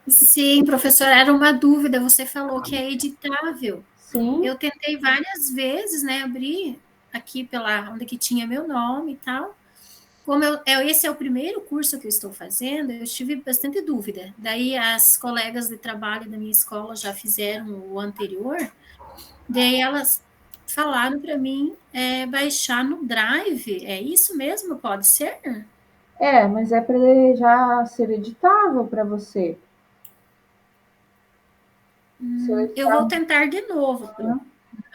S15: Sim, professora, era uma dúvida. Você falou que é editável.
S1: Sim.
S15: Eu tentei várias vezes, né, abrir aqui onde que tinha meu nome e tal. Como esse é o primeiro curso que eu estou fazendo, eu tive bastante dúvida. Daí as colegas de trabalho da minha escola já fizeram o anterior, daí elas falaram para mim baixar no Drive. É isso mesmo? Pode ser?
S1: Mas é para ele já ser editável para você.
S15: Eu vou tentar de novo.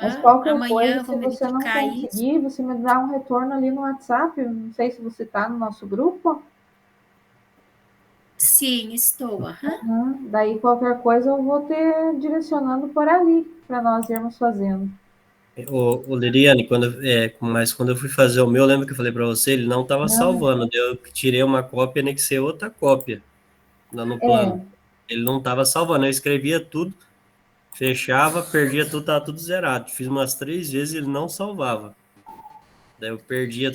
S1: Mas qualquer
S15: Amanhã
S1: coisa,
S15: eu vou
S1: se você não
S15: verificar isso.
S1: conseguir, você me dá um retorno ali no WhatsApp. Eu não sei se você está no nosso grupo.
S15: Sim, estou.
S1: Daí qualquer coisa eu vou te direcionando por ali para nós irmos fazendo.
S7: O Liriane, mas quando eu fui fazer o meu, lembra que eu falei para você, ele não estava salvando. Eu tirei uma cópia e anexei outra cópia no plano. Ele não estava salvando. Eu escrevia tudo, fechava, perdia tudo, estava tudo zerado. Fiz umas 3 vezes e ele não salvava. Daí eu perdia,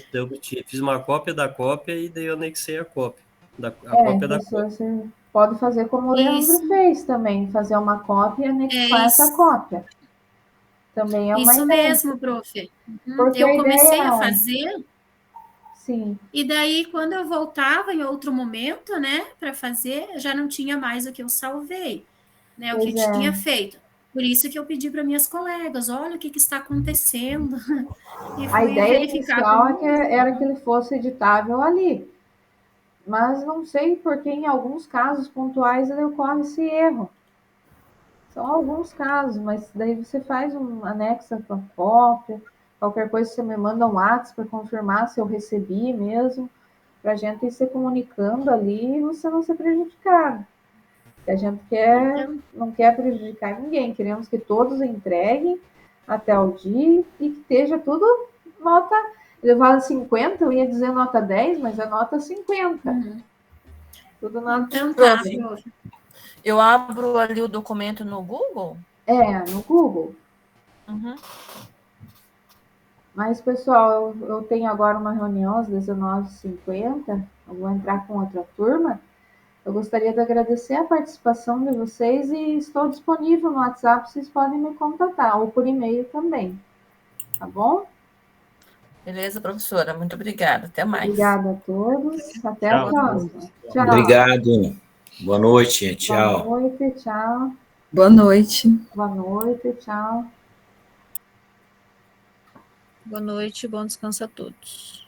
S7: fiz uma cópia da cópia e daí eu anexei a cópia. A cópia da cópia.
S1: Você pode fazer como o Leandro fez também, fazer uma cópia e anexar essa cópia. Também é uma
S15: Isso
S1: ideia.
S15: mesmo, prof.
S1: Porque
S15: Eu comecei a fazer.
S1: Sim.
S15: E daí, quando eu voltava em outro momento, né, para fazer, eu já não tinha mais o que eu salvei, né, o que eu tinha feito. Por isso que eu pedi para minhas colegas, olha o que está acontecendo. E
S1: A ideia inicial era que ele fosse editável ali. Mas não sei porque em alguns casos pontuais ele ocorre esse erro. São alguns casos, mas daí você faz um anexo com a cópia, qualquer coisa você me manda um WhatsApp para confirmar se eu recebi mesmo, para a gente ir se comunicando ali e você não ser prejudicado. Porque a gente não quer prejudicar ninguém, queremos que todos entreguem até o dia e que esteja tudo nota. Ele vale 50, eu ia dizer nota 10, mas é nota 50. Tudo nota
S15: então, tá,
S5: eu abro ali o documento no Google?
S1: No Google. Mas, pessoal, eu tenho agora uma reunião às 19h50, eu vou entrar com outra turma. Eu gostaria de agradecer a participação de vocês e estou disponível no WhatsApp, vocês podem me contatar, ou por e-mail também. Tá bom?
S5: Beleza, professora. Muito obrigada. Até mais.
S1: Obrigada a todos. Até a próxima. Tchau.
S9: Obrigado. Boa noite. Tchau.
S1: Boa noite. Tchau.
S10: Boa noite.
S1: Boa noite. Tchau.
S8: Boa noite. Bom descanso a todos.